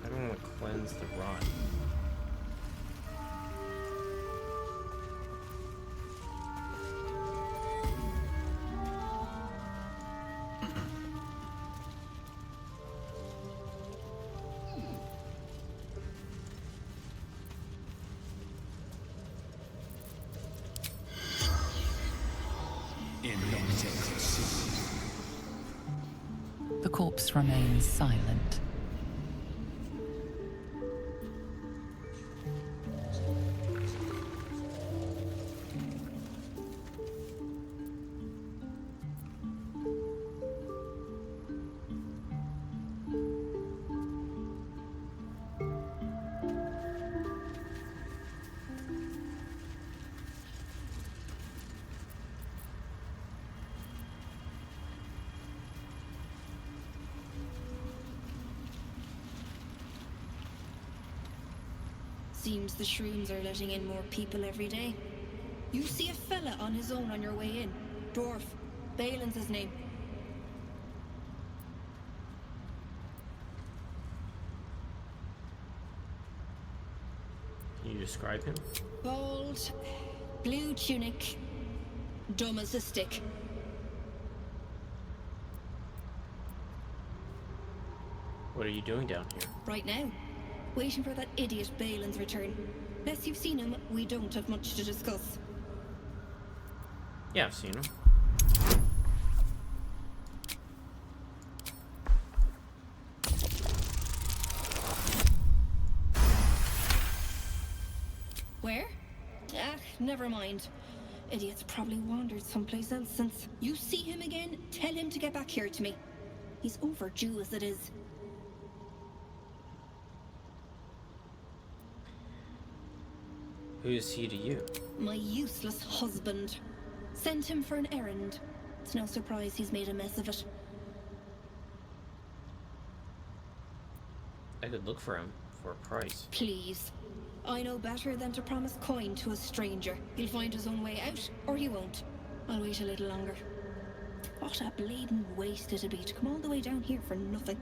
don't want to cleanse the rot. The corpse remains silent. Seems the shrooms are letting in more people every day. You see a fella on his own on your way in. Dwarf. Balin's his name. Can you describe him? Bald, blue tunic, dumb as a stick. What are you doing down here? Right now, waiting for that idiot Balin's return. Unless you've seen him, we don't have much to discuss. Yeah, I've seen him. Where? Ah, never mind. Idiot's probably wandered someplace else since. You see him again, tell him to get back here to me. He's overdue as it is. Who is he to you? My useless husband. Sent him for an errand. It's no surprise he's made a mess of it. I could look for him for a price. Please. I know better than to promise coin to a stranger. He'll find his own way out, or he won't. I'll wait a little longer. What a bleeding waste it'd be to come all the way down here for nothing.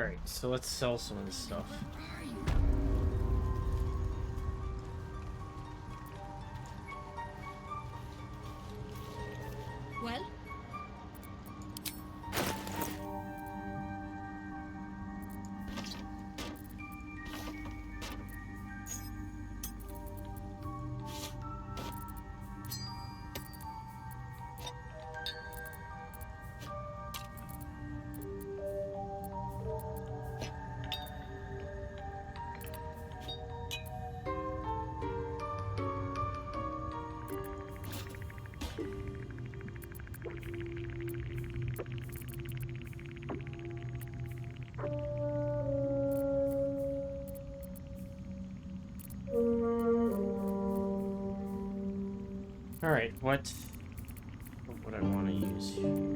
Alright, so let's sell some of this stuff. Well? Alright, what would I want to use here?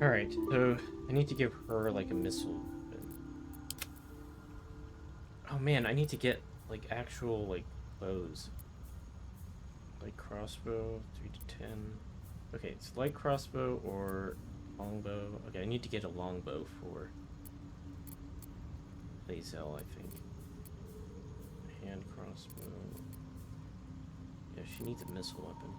Alright, so I need to give her like a missile weapon. Oh man, I need to get like actual like bows. Light crossbow, 3 to 10. Okay, it's light crossbow or longbow. Okay, I need to get a longbow for Lae'zel, I think. Hand crossbow. Yeah, she needs a missile weapon.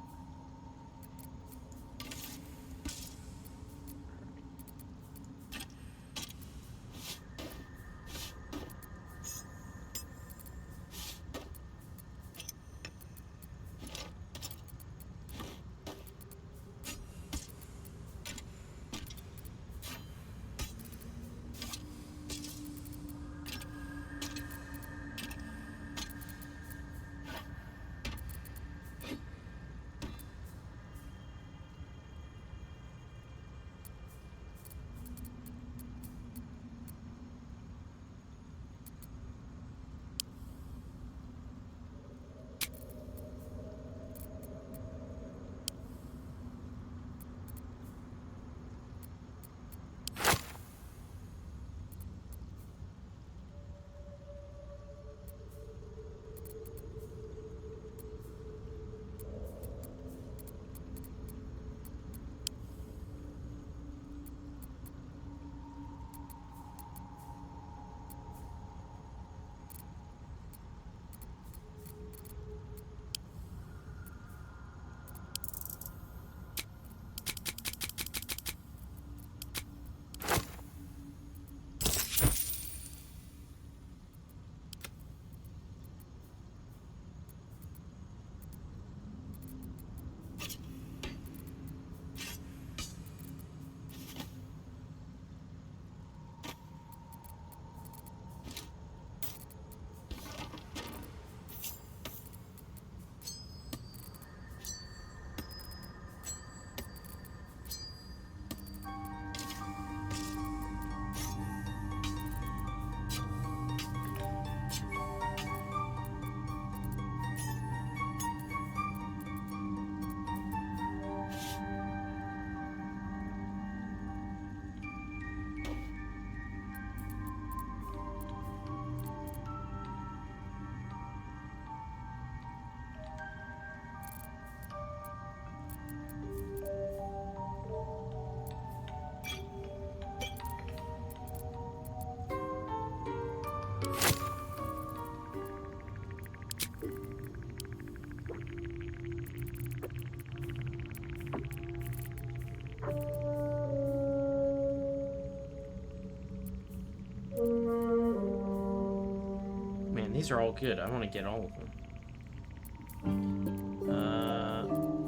are all good. I want to get all of them.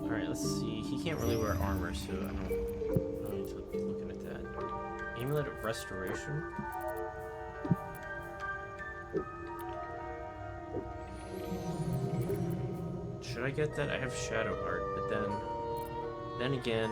Alright, let's see. He can't really wear armor, so I don't need to be looking at that. Amulet of Restoration. Should I get that? I have Shadow Heart, but then again,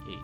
okay.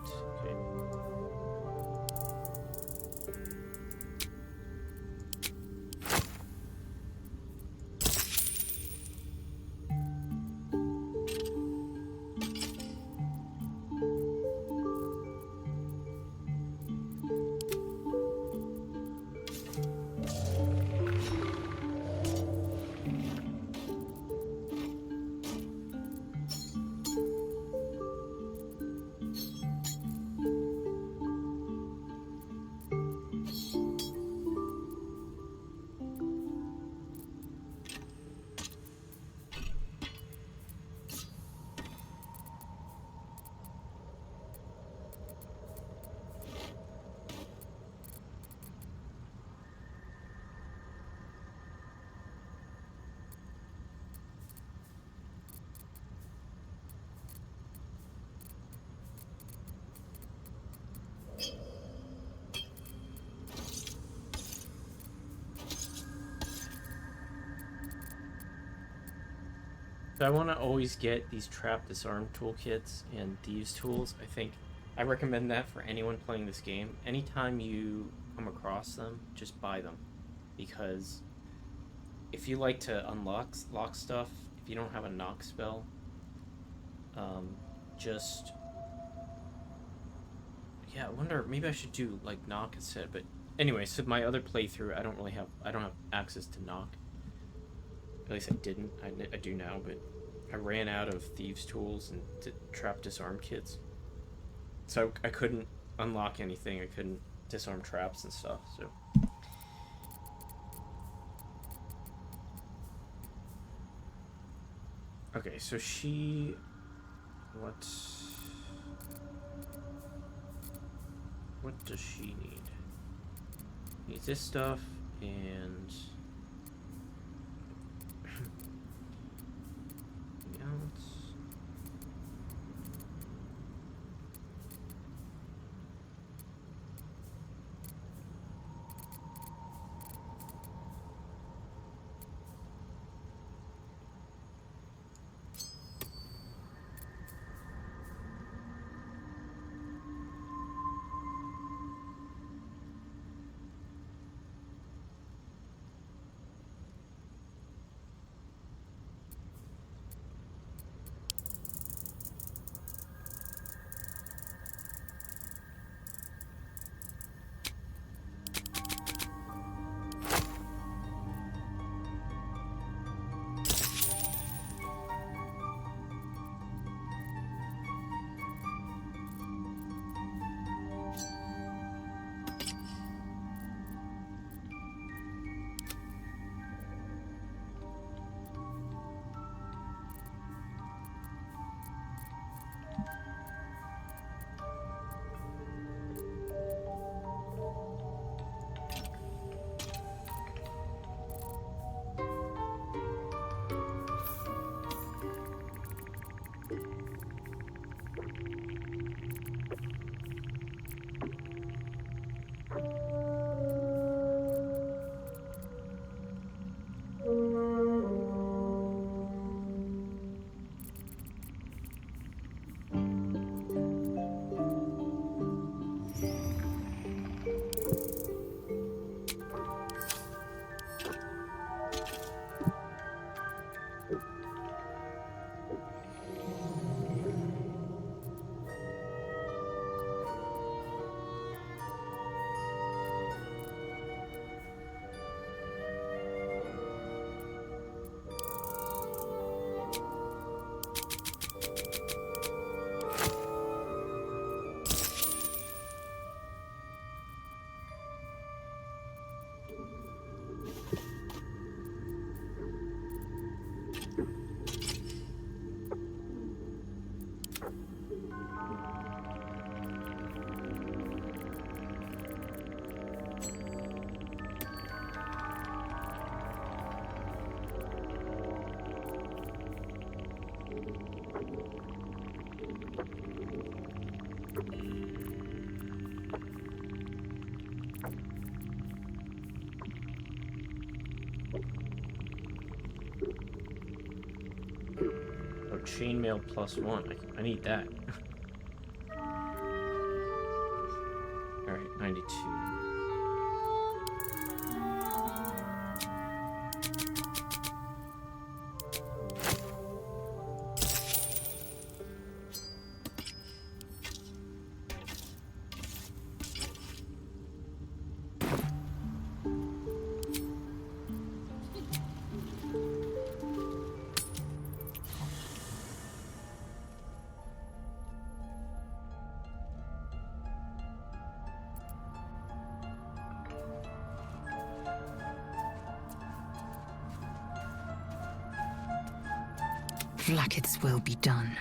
So I want to always get these trap disarm toolkits and thieves tools. I think I recommend that for anyone playing this game. Anytime you come across them, just buy them, because if you like to lock stuff, if you don't have a knock spell, just yeah. I wonder, maybe I should do like knock instead. But anyway, so my other playthrough, I don't have access to knock. At least I didn't. I do now, but I ran out of thieves' tools and trap disarm kits. So I couldn't unlock anything. I couldn't disarm traps and stuff, so. Okay, so she... What does she need? Needs this stuff, and... chainmail +1. I need that. Alright, 92. Vlaakith's will be done.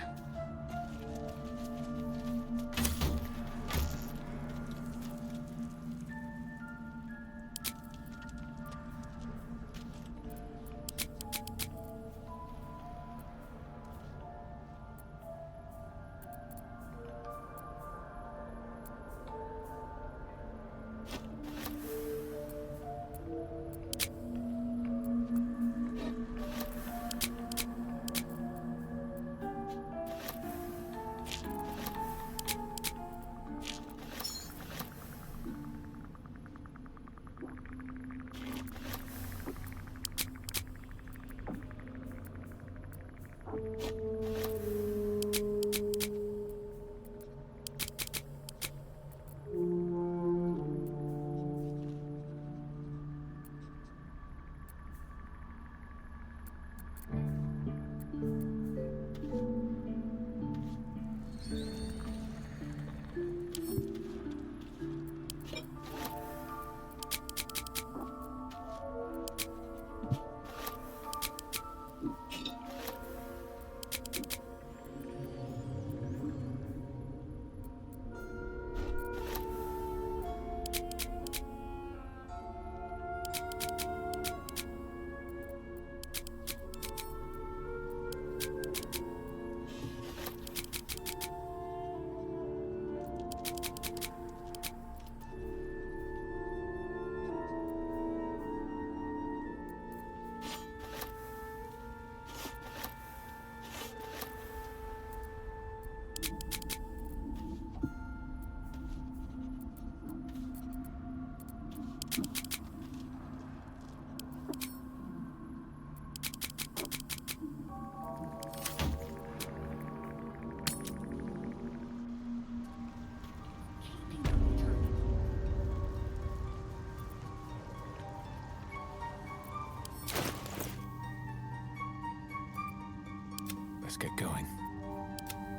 Let's get going.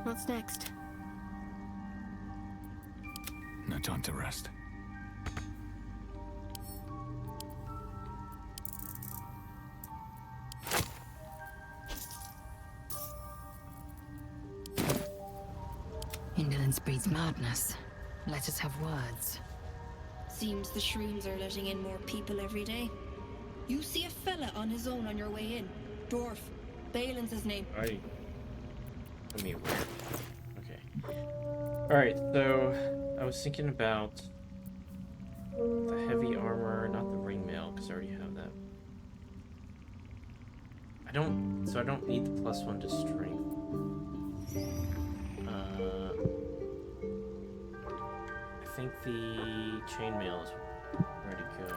What's next? No time to rest. Indolence breeds madness. Let us have words. Seems the shrooms are letting in more people every day. You see a fella on his own on your way in. Dwarf. Balin's his name. Let me aware. Okay. Alright, so I was thinking about the heavy armor, not the ringmail, because I already have that. I don't need the +1 to strength. I think the chainmail is ready to go.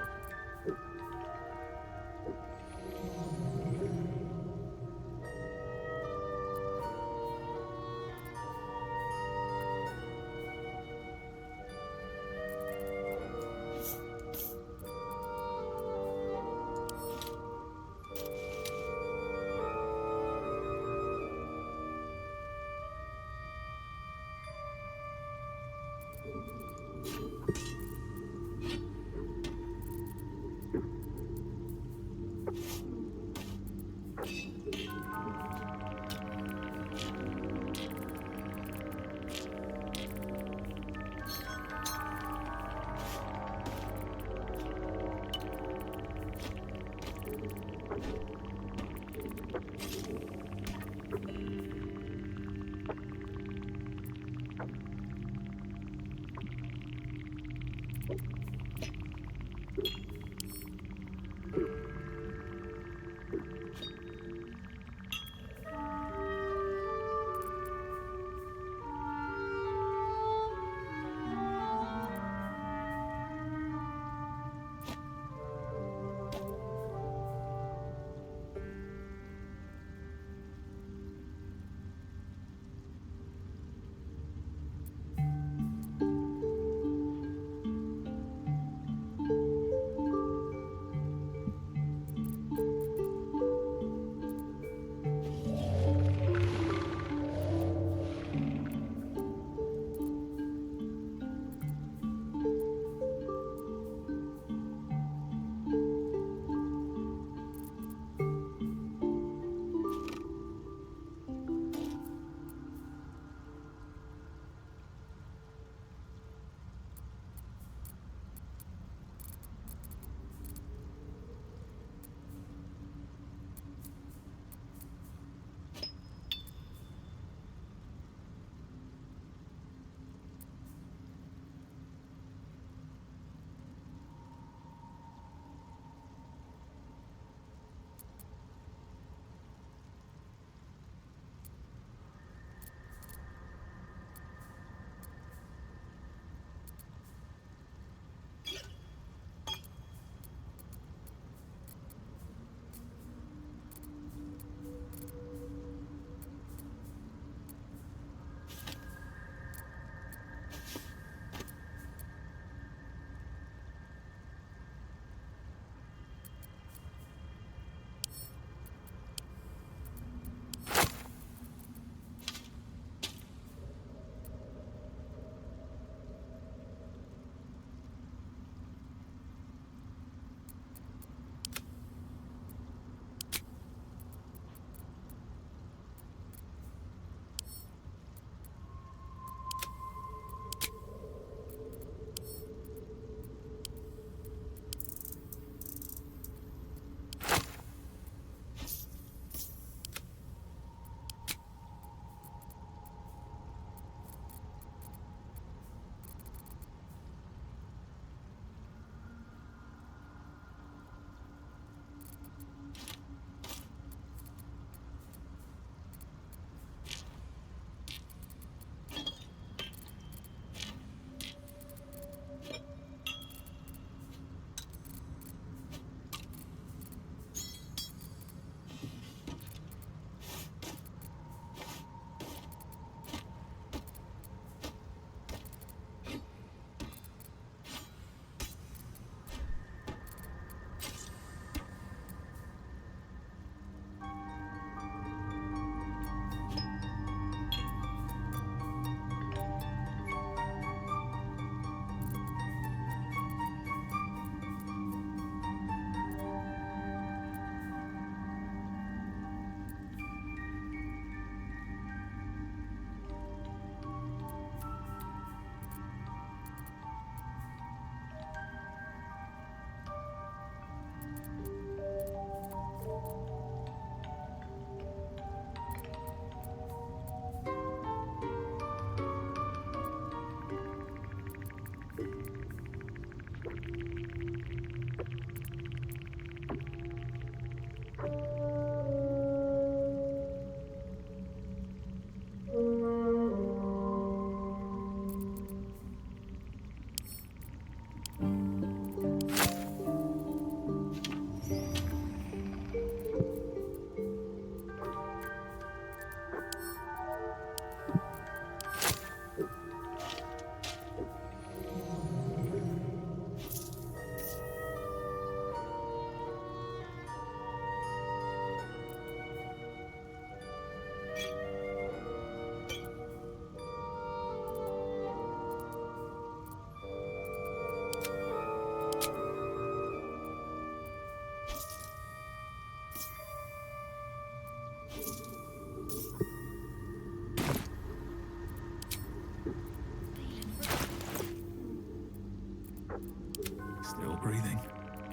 breathing,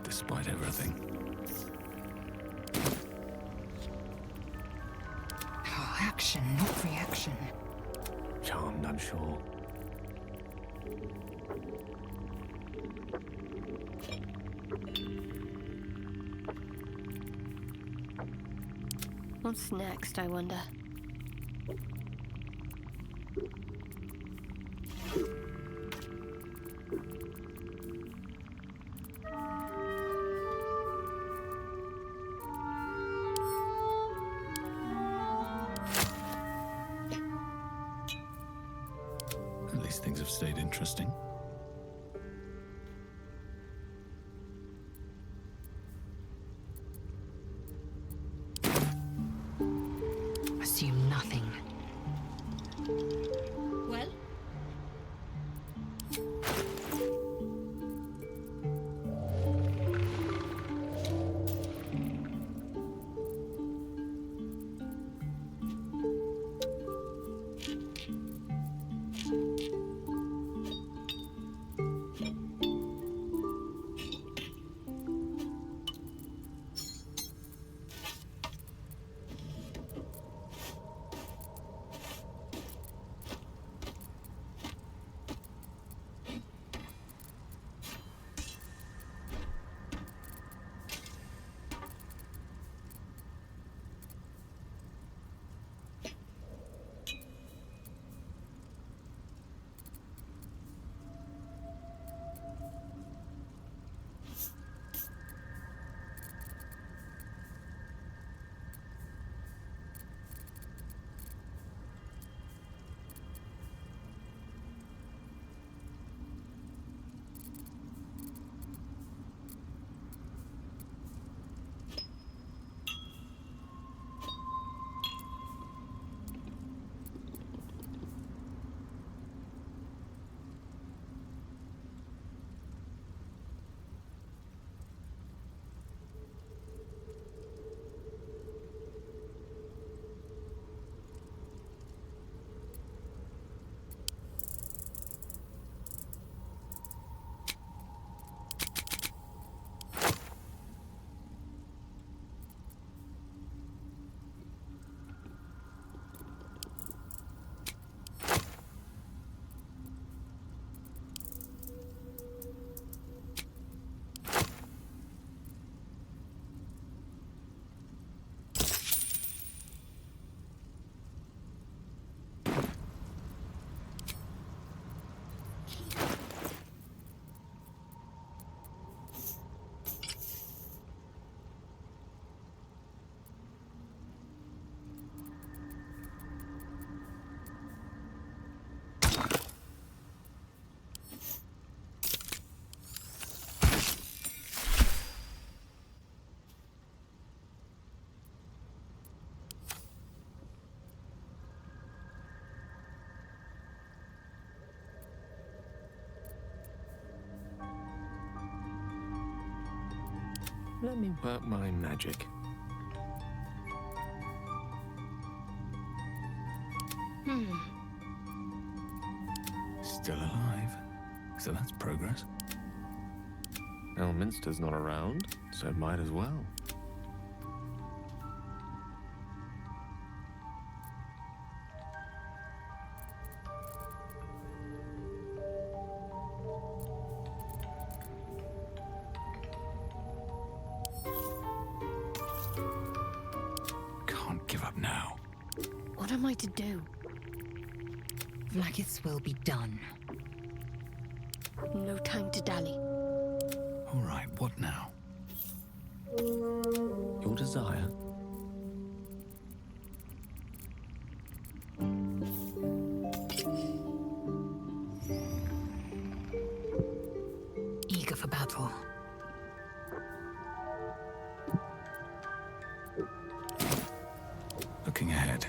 despite everything. Oh, action, not reaction. Charmed, I'm sure. What's next, I wonder? At least things have stayed interesting. Assume nothing. Well? Let me work my magic. Still alive. So that's progress. Elminster's not around, so might as well. Can't give up now. What am I to do? Vlaakith's will be done. No time to dally. All right, what now? Your desire? Eager for battle. Looking ahead.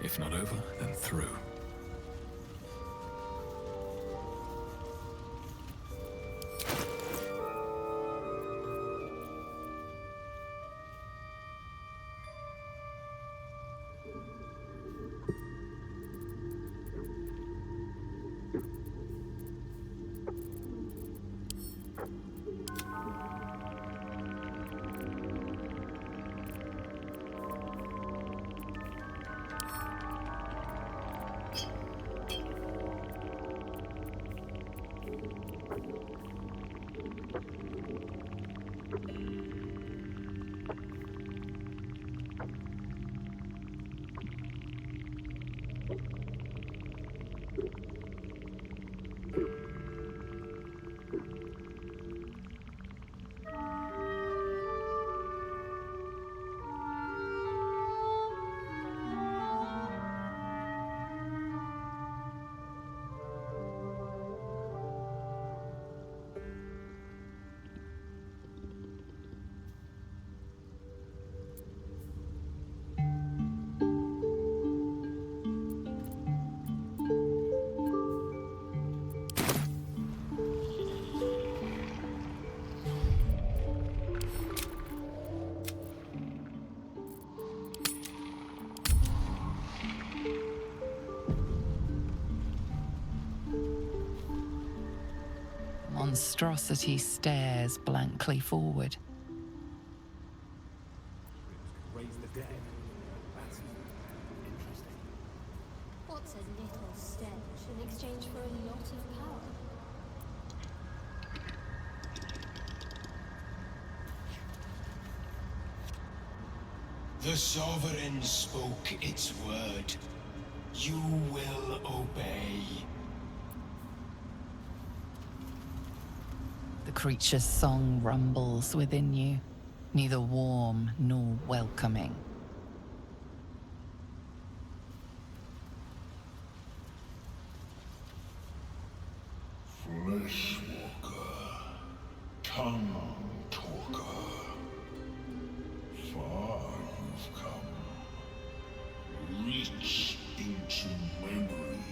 If not over, then through. Monstrosity stares blankly forward. Raise the dead. That's interesting. What's a little stench in exchange for a lot of power? The Sovereign spoke its word. You will obey. The creature's song rumbles within you, neither warm nor welcoming. Fleshwalker, tongue talker. Far you've come. Reach into memory.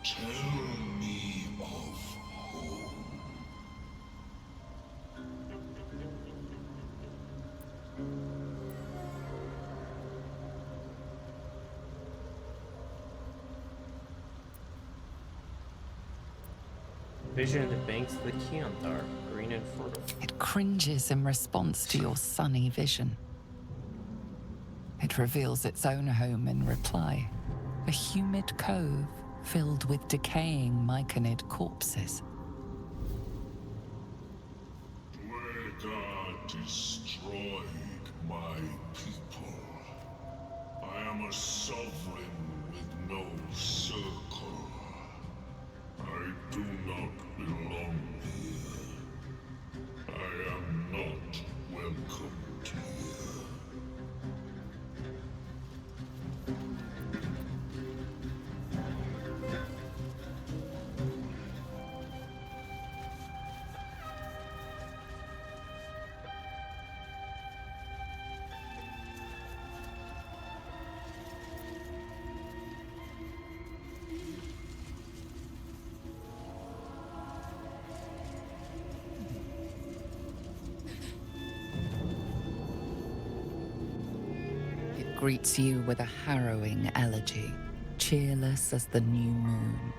Tell me of home. Vision of the banks of the Keonthar, green and fertile. It cringes in response to your sunny vision. It reveals its own home in reply, a humid cove filled with decaying myconid corpses. Dwegar destroyed my people. I am a sovereign with no circle. I do not belong here. I am not welcomed here. It greets you with a harrowing elegy, cheerless as the new moon.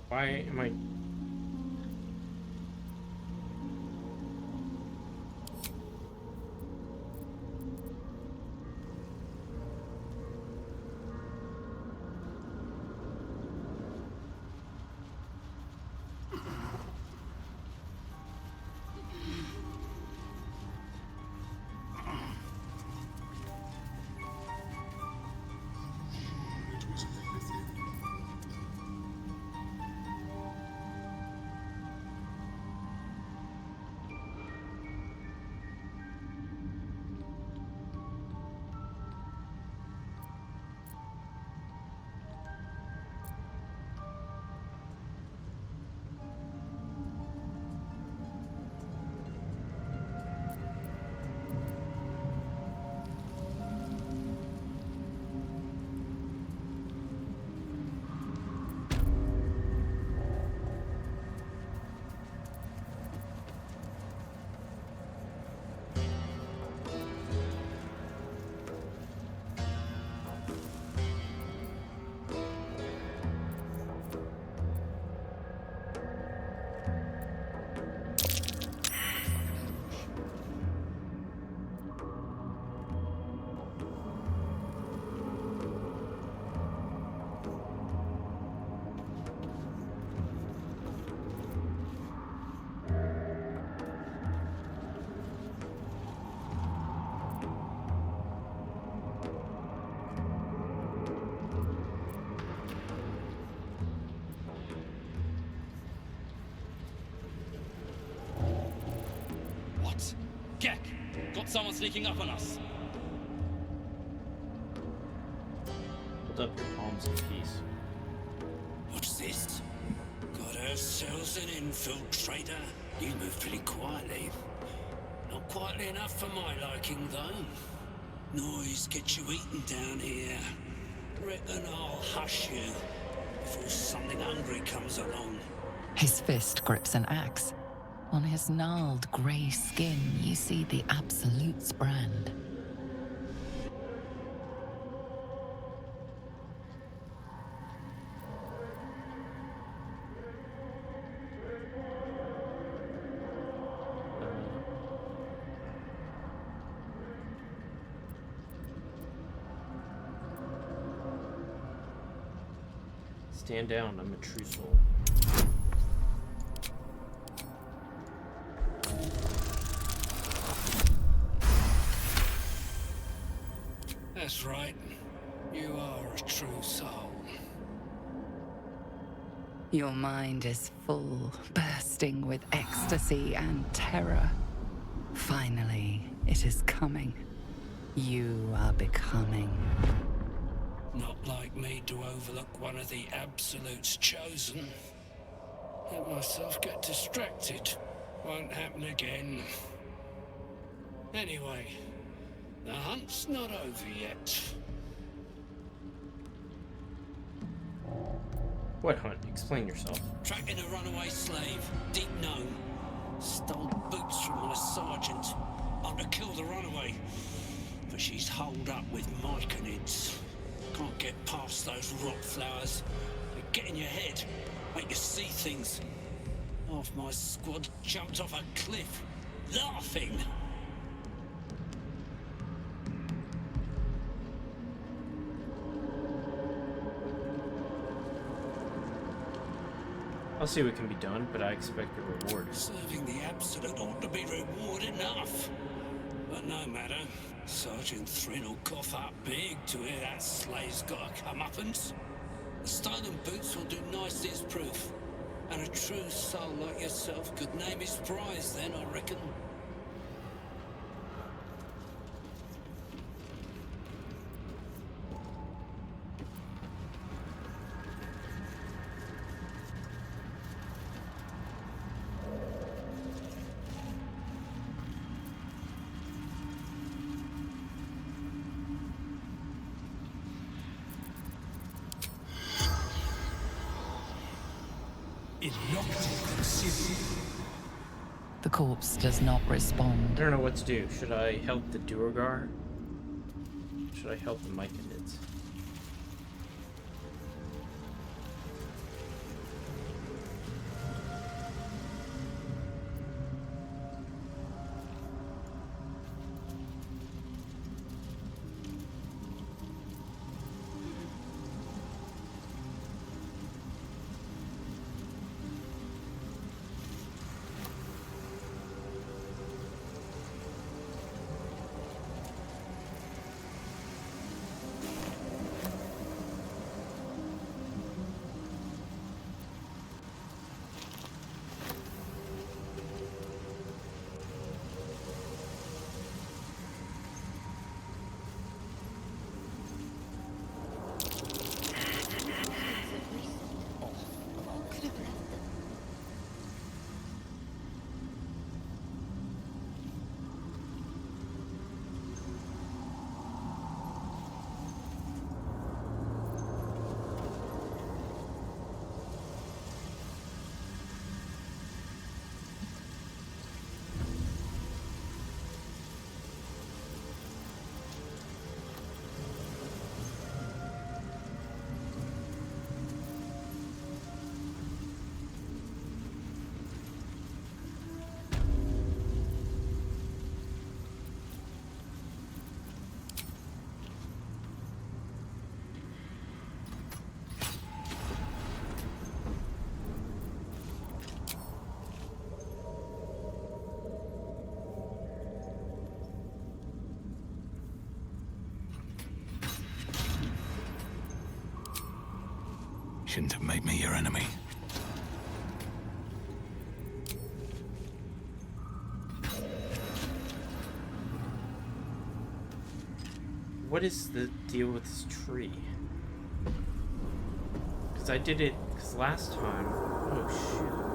Why am I... Got someone sneaking up on us. Hold up your palms in peace. What's this? Got ourselves an infiltrator. You move pretty quietly. Not quietly enough for my liking, though. Noise gets you eaten down here. Reckon I'll hush you before something hungry comes along. His fist grips an axe. On his gnarled grey skin, you see the Absolute's brand. Stand down, I'm a true soul. That's right. You are a true soul. Your mind is full, bursting with ecstasy and terror. Finally, it is coming. You are becoming. Not like me to overlook one of the Absolute's chosen. Let myself get distracted. Won't happen again. Anyway, the hunt's not over yet. What hunt? Explain yourself. Tracking a runaway slave, deep known. Stole boots from my sergeant. I'm to kill the runaway, but she's holed up with myconids. Can't get past those rot flowers. They get in your head, make you see things. Half my squad jumped off a cliff, laughing. I'll see what can be done, but I expect a reward. Serving the Absolute ought to be reward enough. But no matter. Sergeant Thrin will cough up big to hear that slay's got a comeuppance. The stolen boots will do nicely as proof. And a true soul like yourself could name his prize then, I reckon. The corpse does not respond. I don't know what to do. Should I help the Duergar? Should I help the Myconids? Shouldn't have made me your enemy. What is the deal with this tree? Because I did it, because last time... Oh, shoot.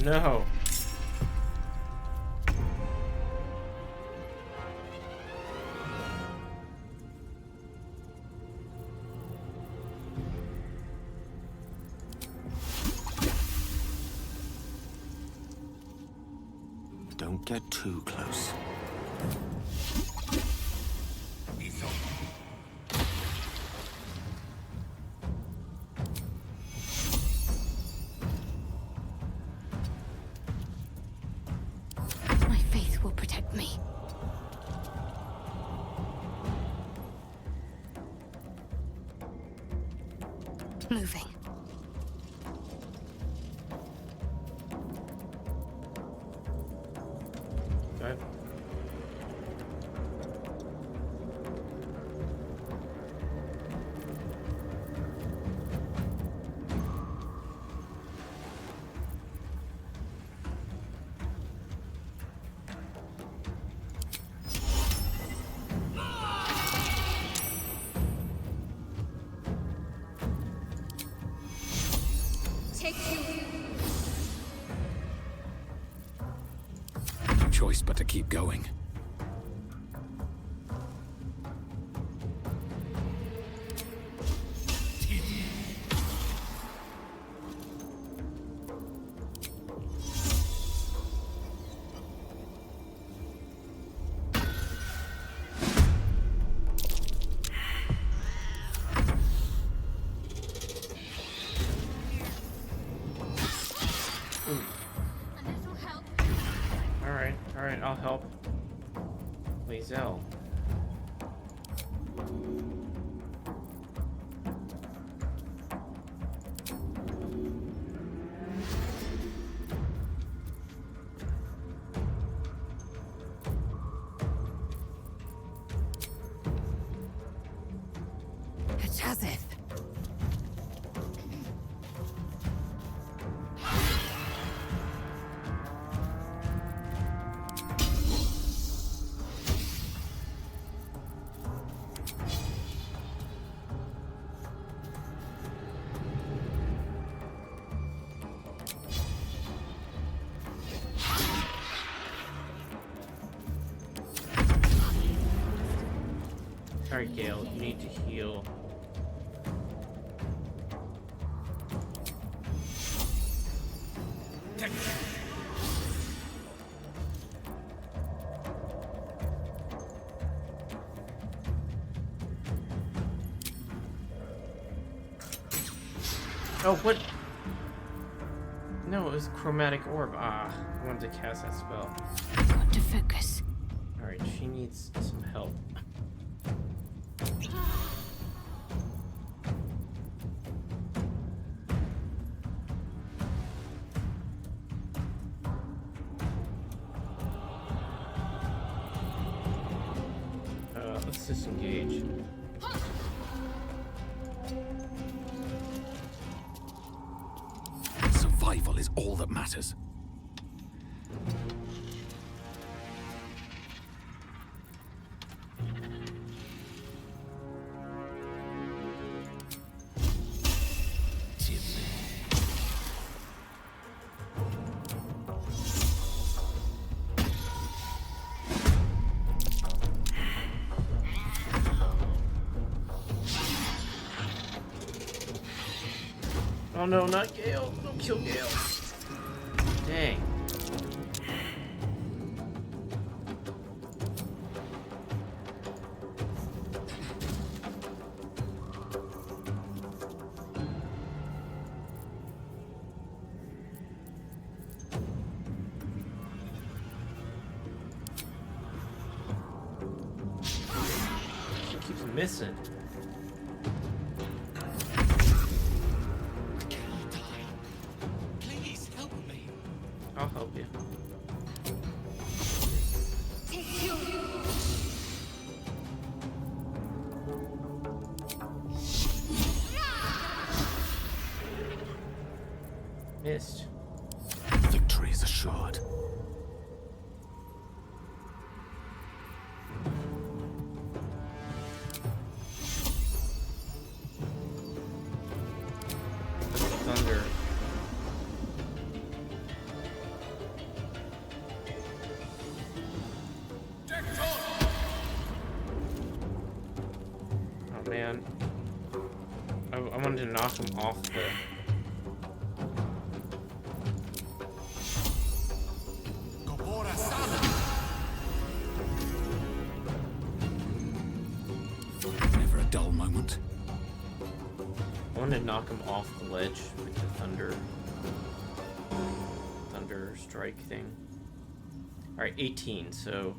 No. Don't get too close. Moving. Okay. No choice but to keep going. Alright, I'll help. Lae'zel. It's as if. Alright, Gale, you need to heal. Oh, what? No, it was chromatic orb. Ah, I wanted to cast that spell. Got to focus. Alright, she needs some help. Let's disengage. Survival is all that matters. Oh no, not Gale. Don't kill Gale. Dang. She keeps missing. I'll help you. Missed. Victory is assured. Thunder. Oh man. I wanted to knock him off the... Never a dull moment. I wanted to knock him off the ledge with the thunder strike thing. Alright, 18, so...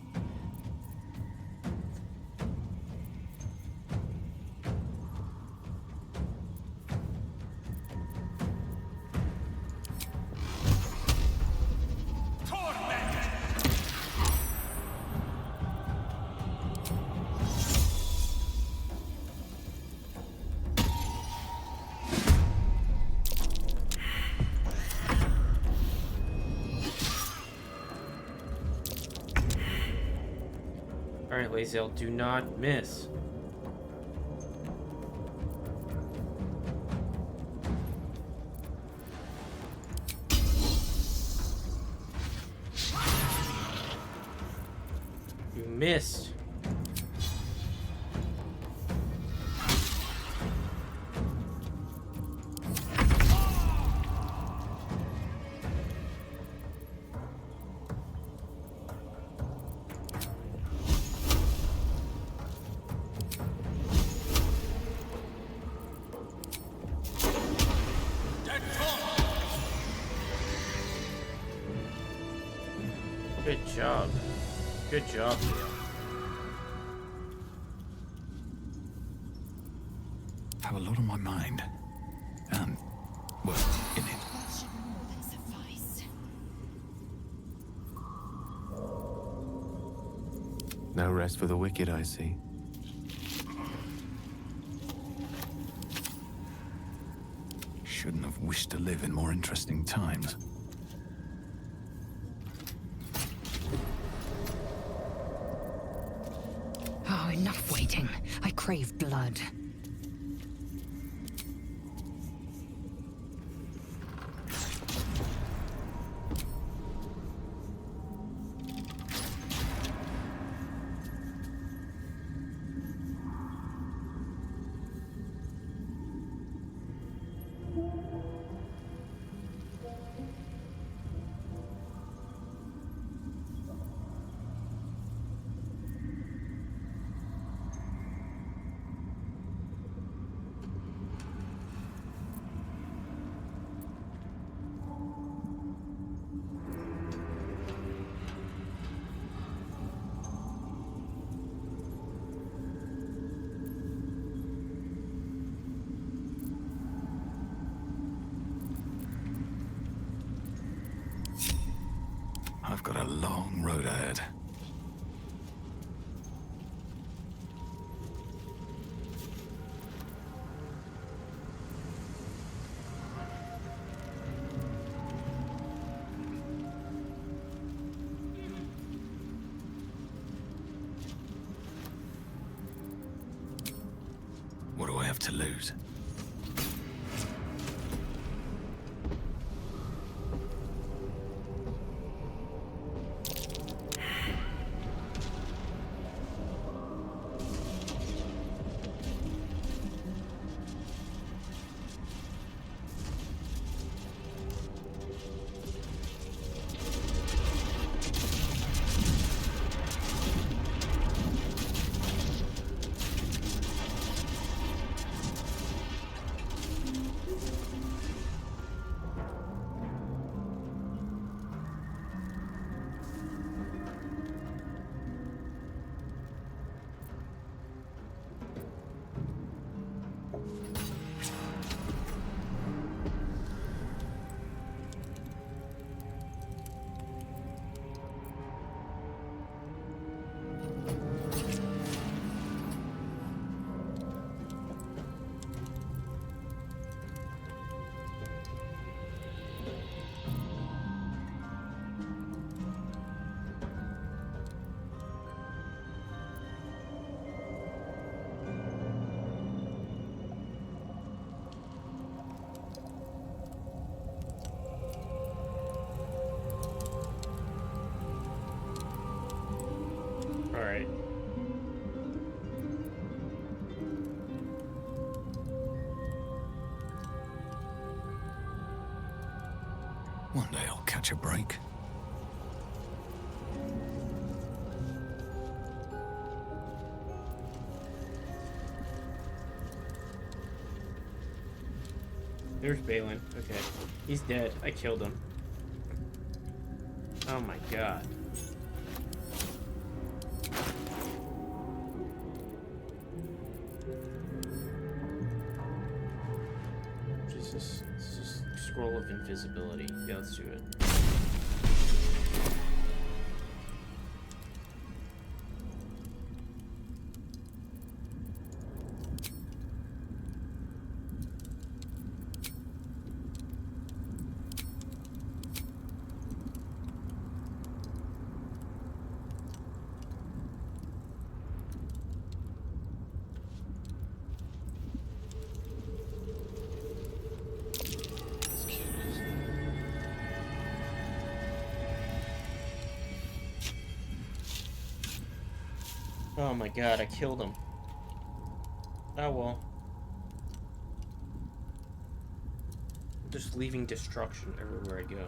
Alright, Lae'zel, do not miss. You missed. Good job. Good job, Leo. Have a lot on my mind. And, well, in it. No rest for the wicked, I see. Shouldn't have wished to live in more interesting times. Oh, enough waiting. I crave blood. I've got a long road ahead. What do I have to lose? One day I'll catch a break. There's Balin. Okay. He's dead. I killed him. Oh my god. Jesus. It's just scroll of invisibility. Yeah, let's do it. Oh my god, I killed him. Oh well. I'm just leaving destruction everywhere I go.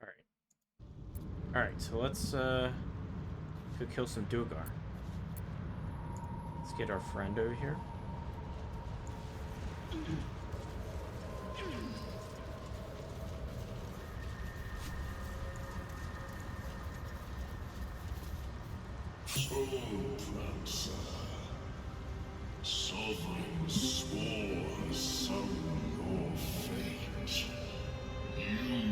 Alright. Alright, so let's go kill some Duergar. Let's get our friend over here. Prancer, Sovereign swore some your fate. You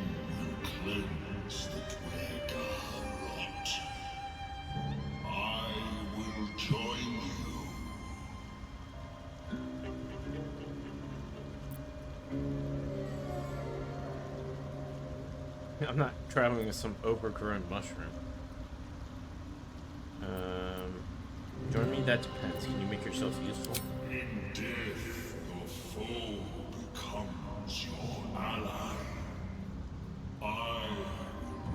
will cleanse the Duergar rot. I will join you. I'm not traveling with some overgrown mushroom. Join me? That depends. Can you make yourself useful? In death, your foe becomes your ally. I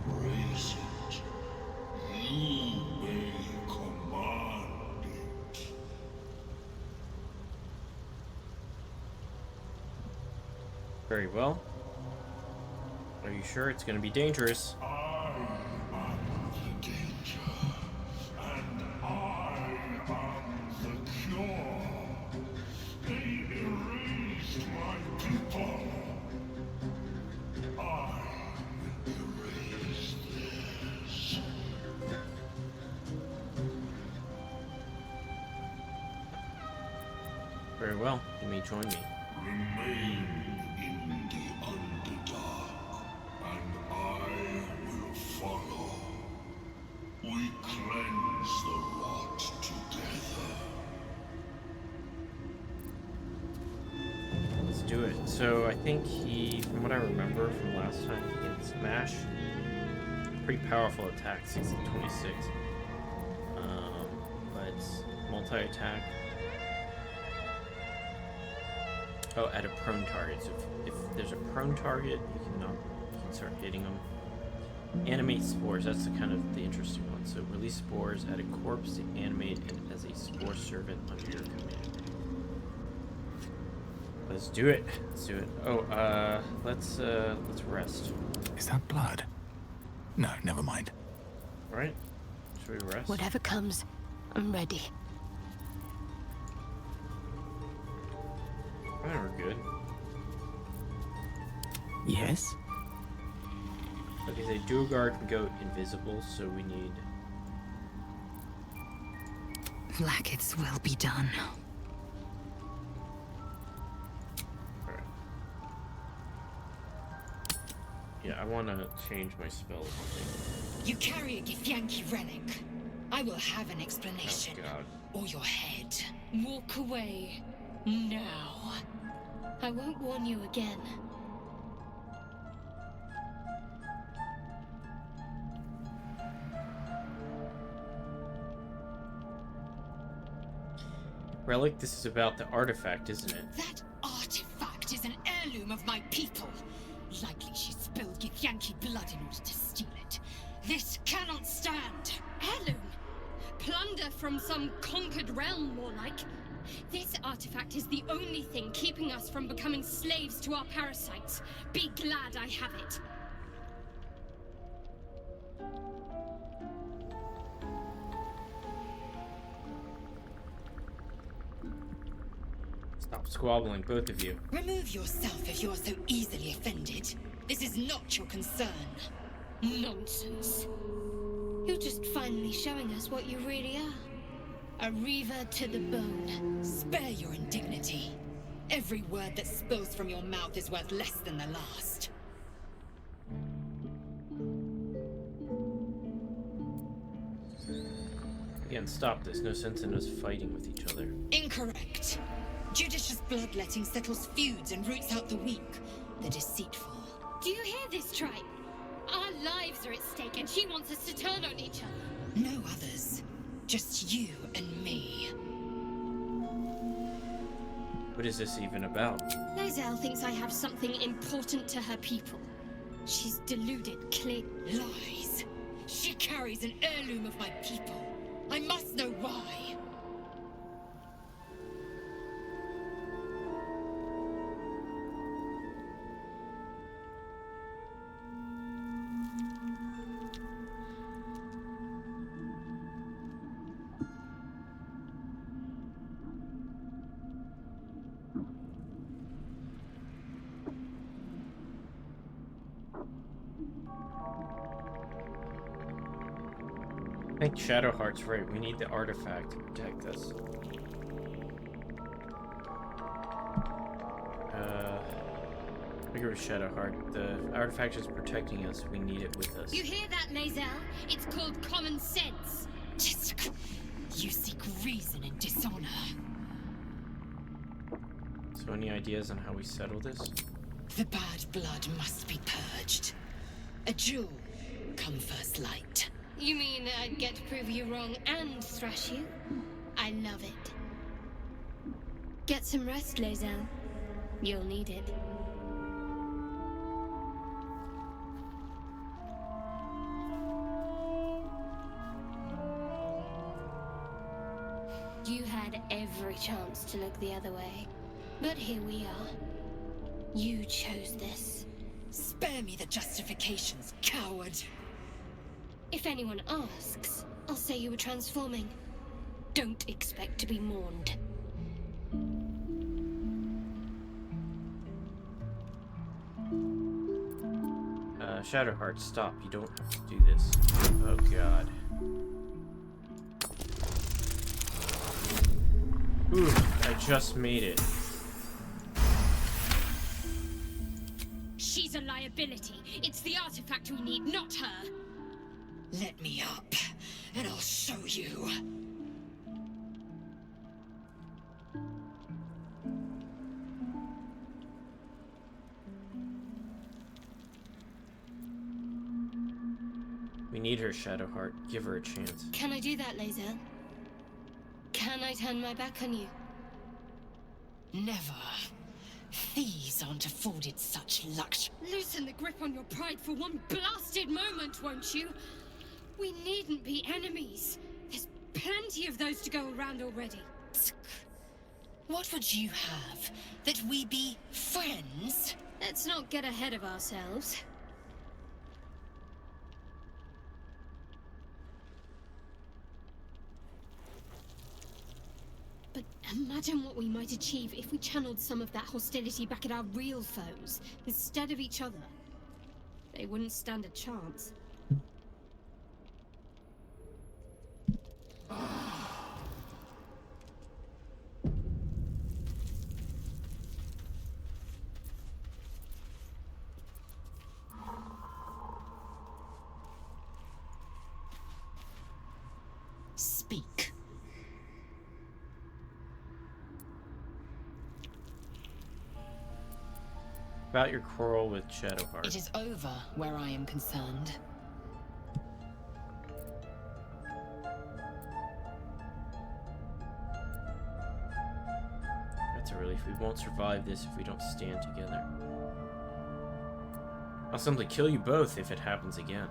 will raise it. You may command it. Very well. Are you sure? It's going to be dangerous. I am the danger, and I am the cure. They erased my people. I will erase theirs. Very well. You may join me. Remain in the Underdark, and I will follow. We cleanse the rot together. Let's do it. So I think he, from what I remember from last time, he can smash. Pretty powerful attack, 626. But multi-attack. Oh, at a prone target. So if there's a prone target, you can start hitting them. Animate spores. That's the interesting one. So release spores at a corpse to animate it as a spore servant under your command. Let's do it. Let's do it. Oh, let's rest. Is that blood? No, never mind. All right. Should we rest? Whatever comes, I'm ready. I think we're good. Yes? Okay, the dual guard can go invisible, so we need... Blackets will be done. Alright. Yeah, I want to change my spells. You carry a Githyanki relic. I will have an explanation. Oh, God. Or your head. Walk away. Now. I won't warn you again. Relic, this is about the artifact, isn't it? That artifact is an heirloom of my people. Likely she spilled Githyanki blood in order to steal it. This cannot stand. Heirloom? Plunder from some conquered realm, more like. This artifact is the only thing keeping us from becoming slaves to our parasites. Be glad I have it. Stop squabbling, both of you. Remove yourself if you are so easily offended. This is not your concern. Nonsense. You're just finally showing us what you really are. A reaver to the bone. Spare your indignity. Every word that spills from your mouth is worth less than the last. Again, stop this. No sense in us fighting with each other. Incorrect. Judicious bloodletting settles feuds and roots out the weak, the deceitful. Do you hear this, Tribe? Our lives are at stake and she wants us to turn on each other. No others. Just you and me. What is this even about? Lae'zel thinks I have something important to her people. She's deluded, clear. Lies. She carries an heirloom of my people. I must know why. I think Shadowheart's right. We need the artifact to protect us. I agree with Shadowheart. The artifact is protecting us. We need it with us. You hear that, Lae'zel? It's called common sense. You seek reason in dishonor. So any ideas on how we settle this? The bad blood must be purged. A jewel come first light. You mean I'd get to prove you wrong and thrash you? I love it. Get some rest, Lae'zel. You'll need it. You had every chance to look the other way. But here we are. You chose this. Spare me the justifications, coward! If anyone asks, I'll say you were transforming. Don't expect to be mourned. Shadowheart, stop. You don't have to do this. Oh, God. Ooh, I just made it. She's a liability. It's the artifact we need, not her. Let me up, and I'll show you. We need her, Shadowheart. Give her a chance. Can I do that, Lae'zel? Can I turn my back on you? Never. Thieves aren't afforded such luxury. Loosen the grip on your pride for one blasted moment, won't you? We needn't be enemies. There's plenty of those to go around already. What would you have? That we be friends? Let's not get ahead of ourselves. But imagine what we might achieve if we channeled some of that hostility back at our real foes, instead of each other. They wouldn't stand a chance. Speak. About your quarrel with Shadowheart. It is over where I am concerned. That's a relief. We won't survive this if we don't stand together. I'll simply kill you both if it happens again.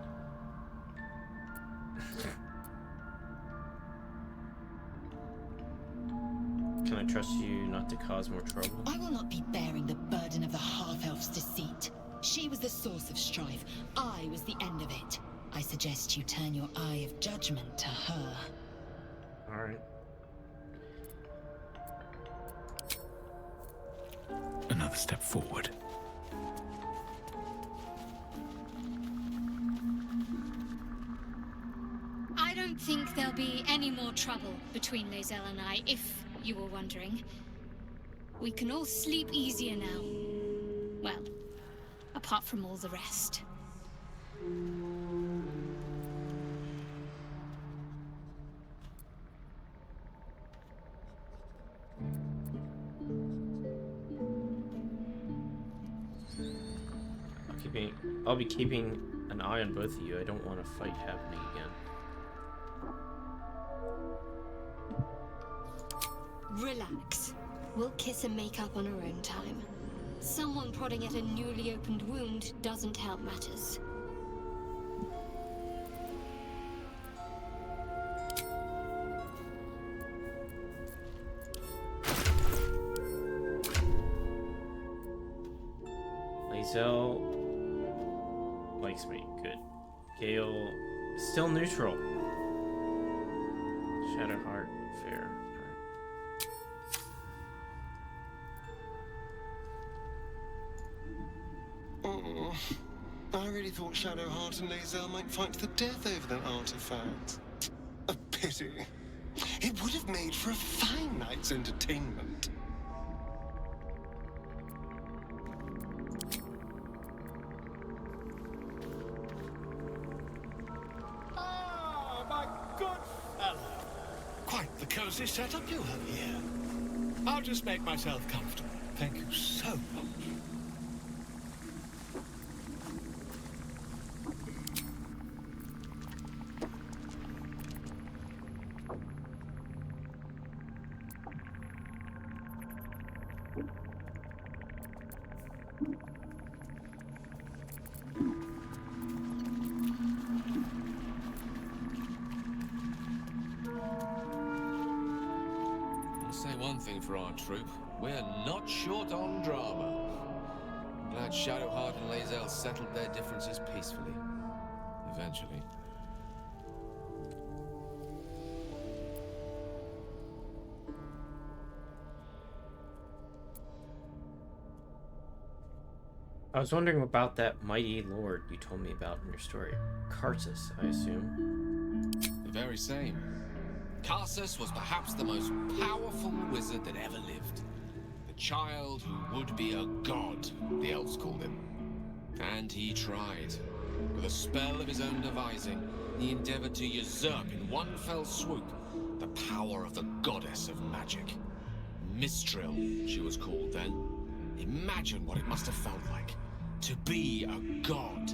Can I trust you not to cause more trouble? I will not be bearing the burden of the half-elf's deceit. She was the source of strife. I was the end of it. I suggest you turn your eye of judgment to her. Alright. Another step forward. I don't think there'll be any more trouble between Lae'zel and I, if you were wondering. We can all sleep easier now. Well, apart from all the rest. I'll be keeping an eye on both of you. I don't want a fight happening again. Relax. We'll kiss and make up on our own time. Someone prodding at a newly opened wound doesn't help matters. Lae'zel likes me. Good. Gale still neutral. Shadowheart fair. Oh, I really thought Shadowheart and Lae'zel might fight to the death over that artifact. A pity. It would have made for a fine night's entertainment. Ah, my good fellow. Quite the cozy setup you have here. I'll just make myself comfortable. Thank you so much. For our troop, we're not short on drama. I'm glad Shadowheart and Lae'zel settled their differences peacefully. Eventually. I was wondering about that mighty lord you told me about in your story. Karsus, I assume. The very same. Karsus was perhaps the most powerful wizard that ever lived. The child who would be a god, the elves called him. And he tried. With a spell of his own devising, he endeavored to usurp in one fell swoop the power of the goddess of magic. Mistral, she was called then. Imagine what it must have felt like. To be a god.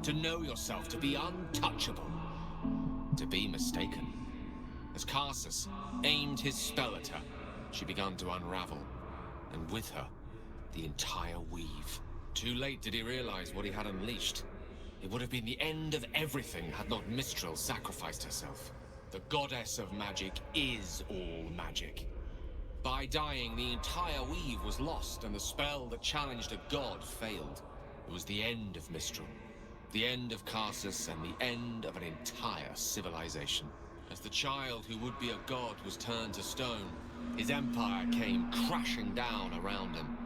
To know yourself, to be untouchable. To be mistaken. As Karsus aimed his spell at her, she began to unravel. And with her, the entire weave. Too late did he realize what he had unleashed. It would have been the end of everything had not Mistral sacrificed herself. The goddess of magic is all magic. By dying, the entire weave was lost, and the spell that challenged a god failed. It was the end of Mistral, the end of Karsus, and the end of an entire civilization. As the child who would be a god was turned to stone, his empire came crashing down around him.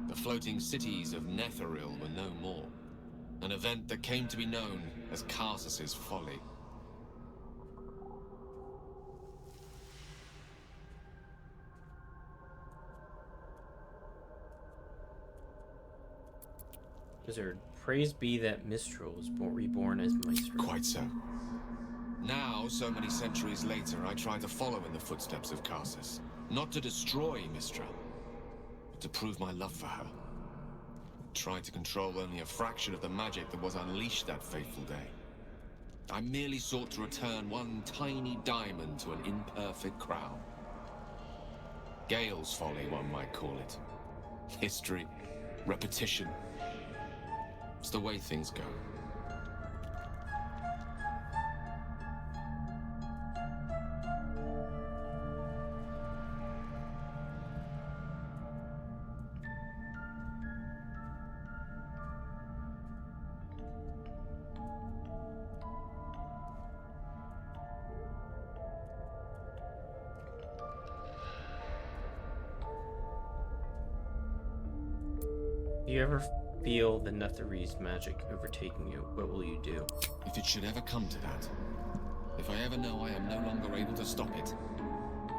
The floating cities of Netheril were no more. An event that came to be known as Karsus's folly. Wizard, praise be that Mistral was reborn as Maestro. Quite so. Now, so many centuries later, I try to follow in the footsteps of Karsus. Not to destroy Mistral, but to prove my love for her. Try to control only a fraction of the magic that was unleashed that fateful day. I merely sought to return one tiny diamond to an imperfect crown. Gale's folly, one might call it. History, repetition. It's the way things go. If you ever feel the Netherese magic overtaking you, what will you do? If it should ever come to that, if I ever know I am no longer able to stop it,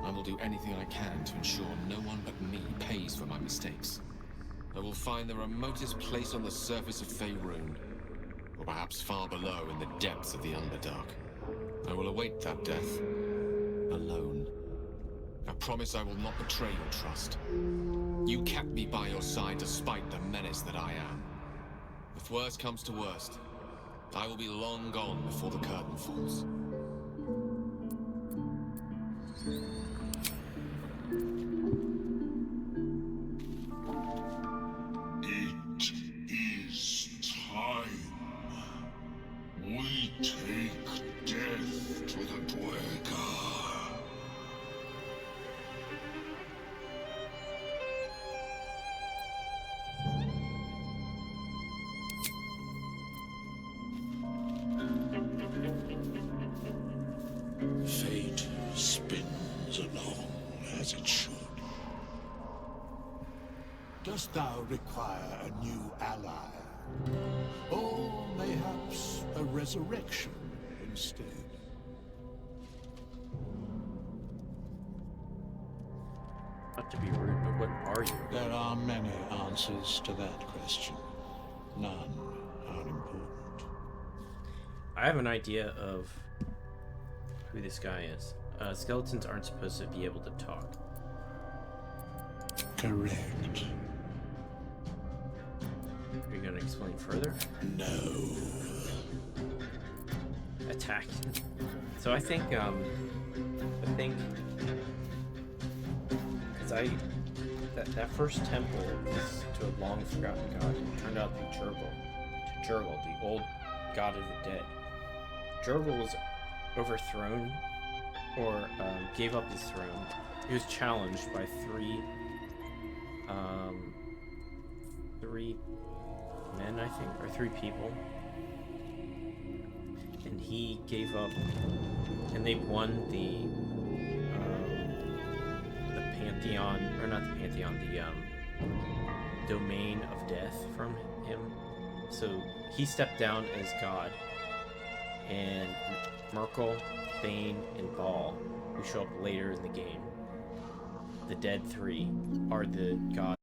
I will do anything I can to ensure no one but me pays for my mistakes. I will find the remotest place on the surface of Faerun, or perhaps far below in the depths of the Underdark. I will await that death, alone. I promise I will not betray your trust. You kept me by your side despite the menace that I am. If worst comes to worst, I will be long gone before the curtain falls. It is time. We take death to the Dwergar. Fate spins along as it should. Dost thou require a new ally? Or mayhaps a resurrection instead? Not to be rude, but what are you? There are many answers to that question. None are important. I have an idea of who this guy is. Skeletons aren't supposed to be able to talk. Correct. Are you gonna explain further? No. Attack. So I think, because that first temple is to a long forgotten god. It turned out to be Jurgle, the old god of the dead. Jurgle was overthrown, or gave up his throne. He was challenged by three men, I think, or three people, and he gave up, and they won the Pantheon, or not the Pantheon, the Domain of Death from him. So he stepped down as god, and Merkel, Bane, and Ball, who show up later in the game, the Dead Three, are the gods.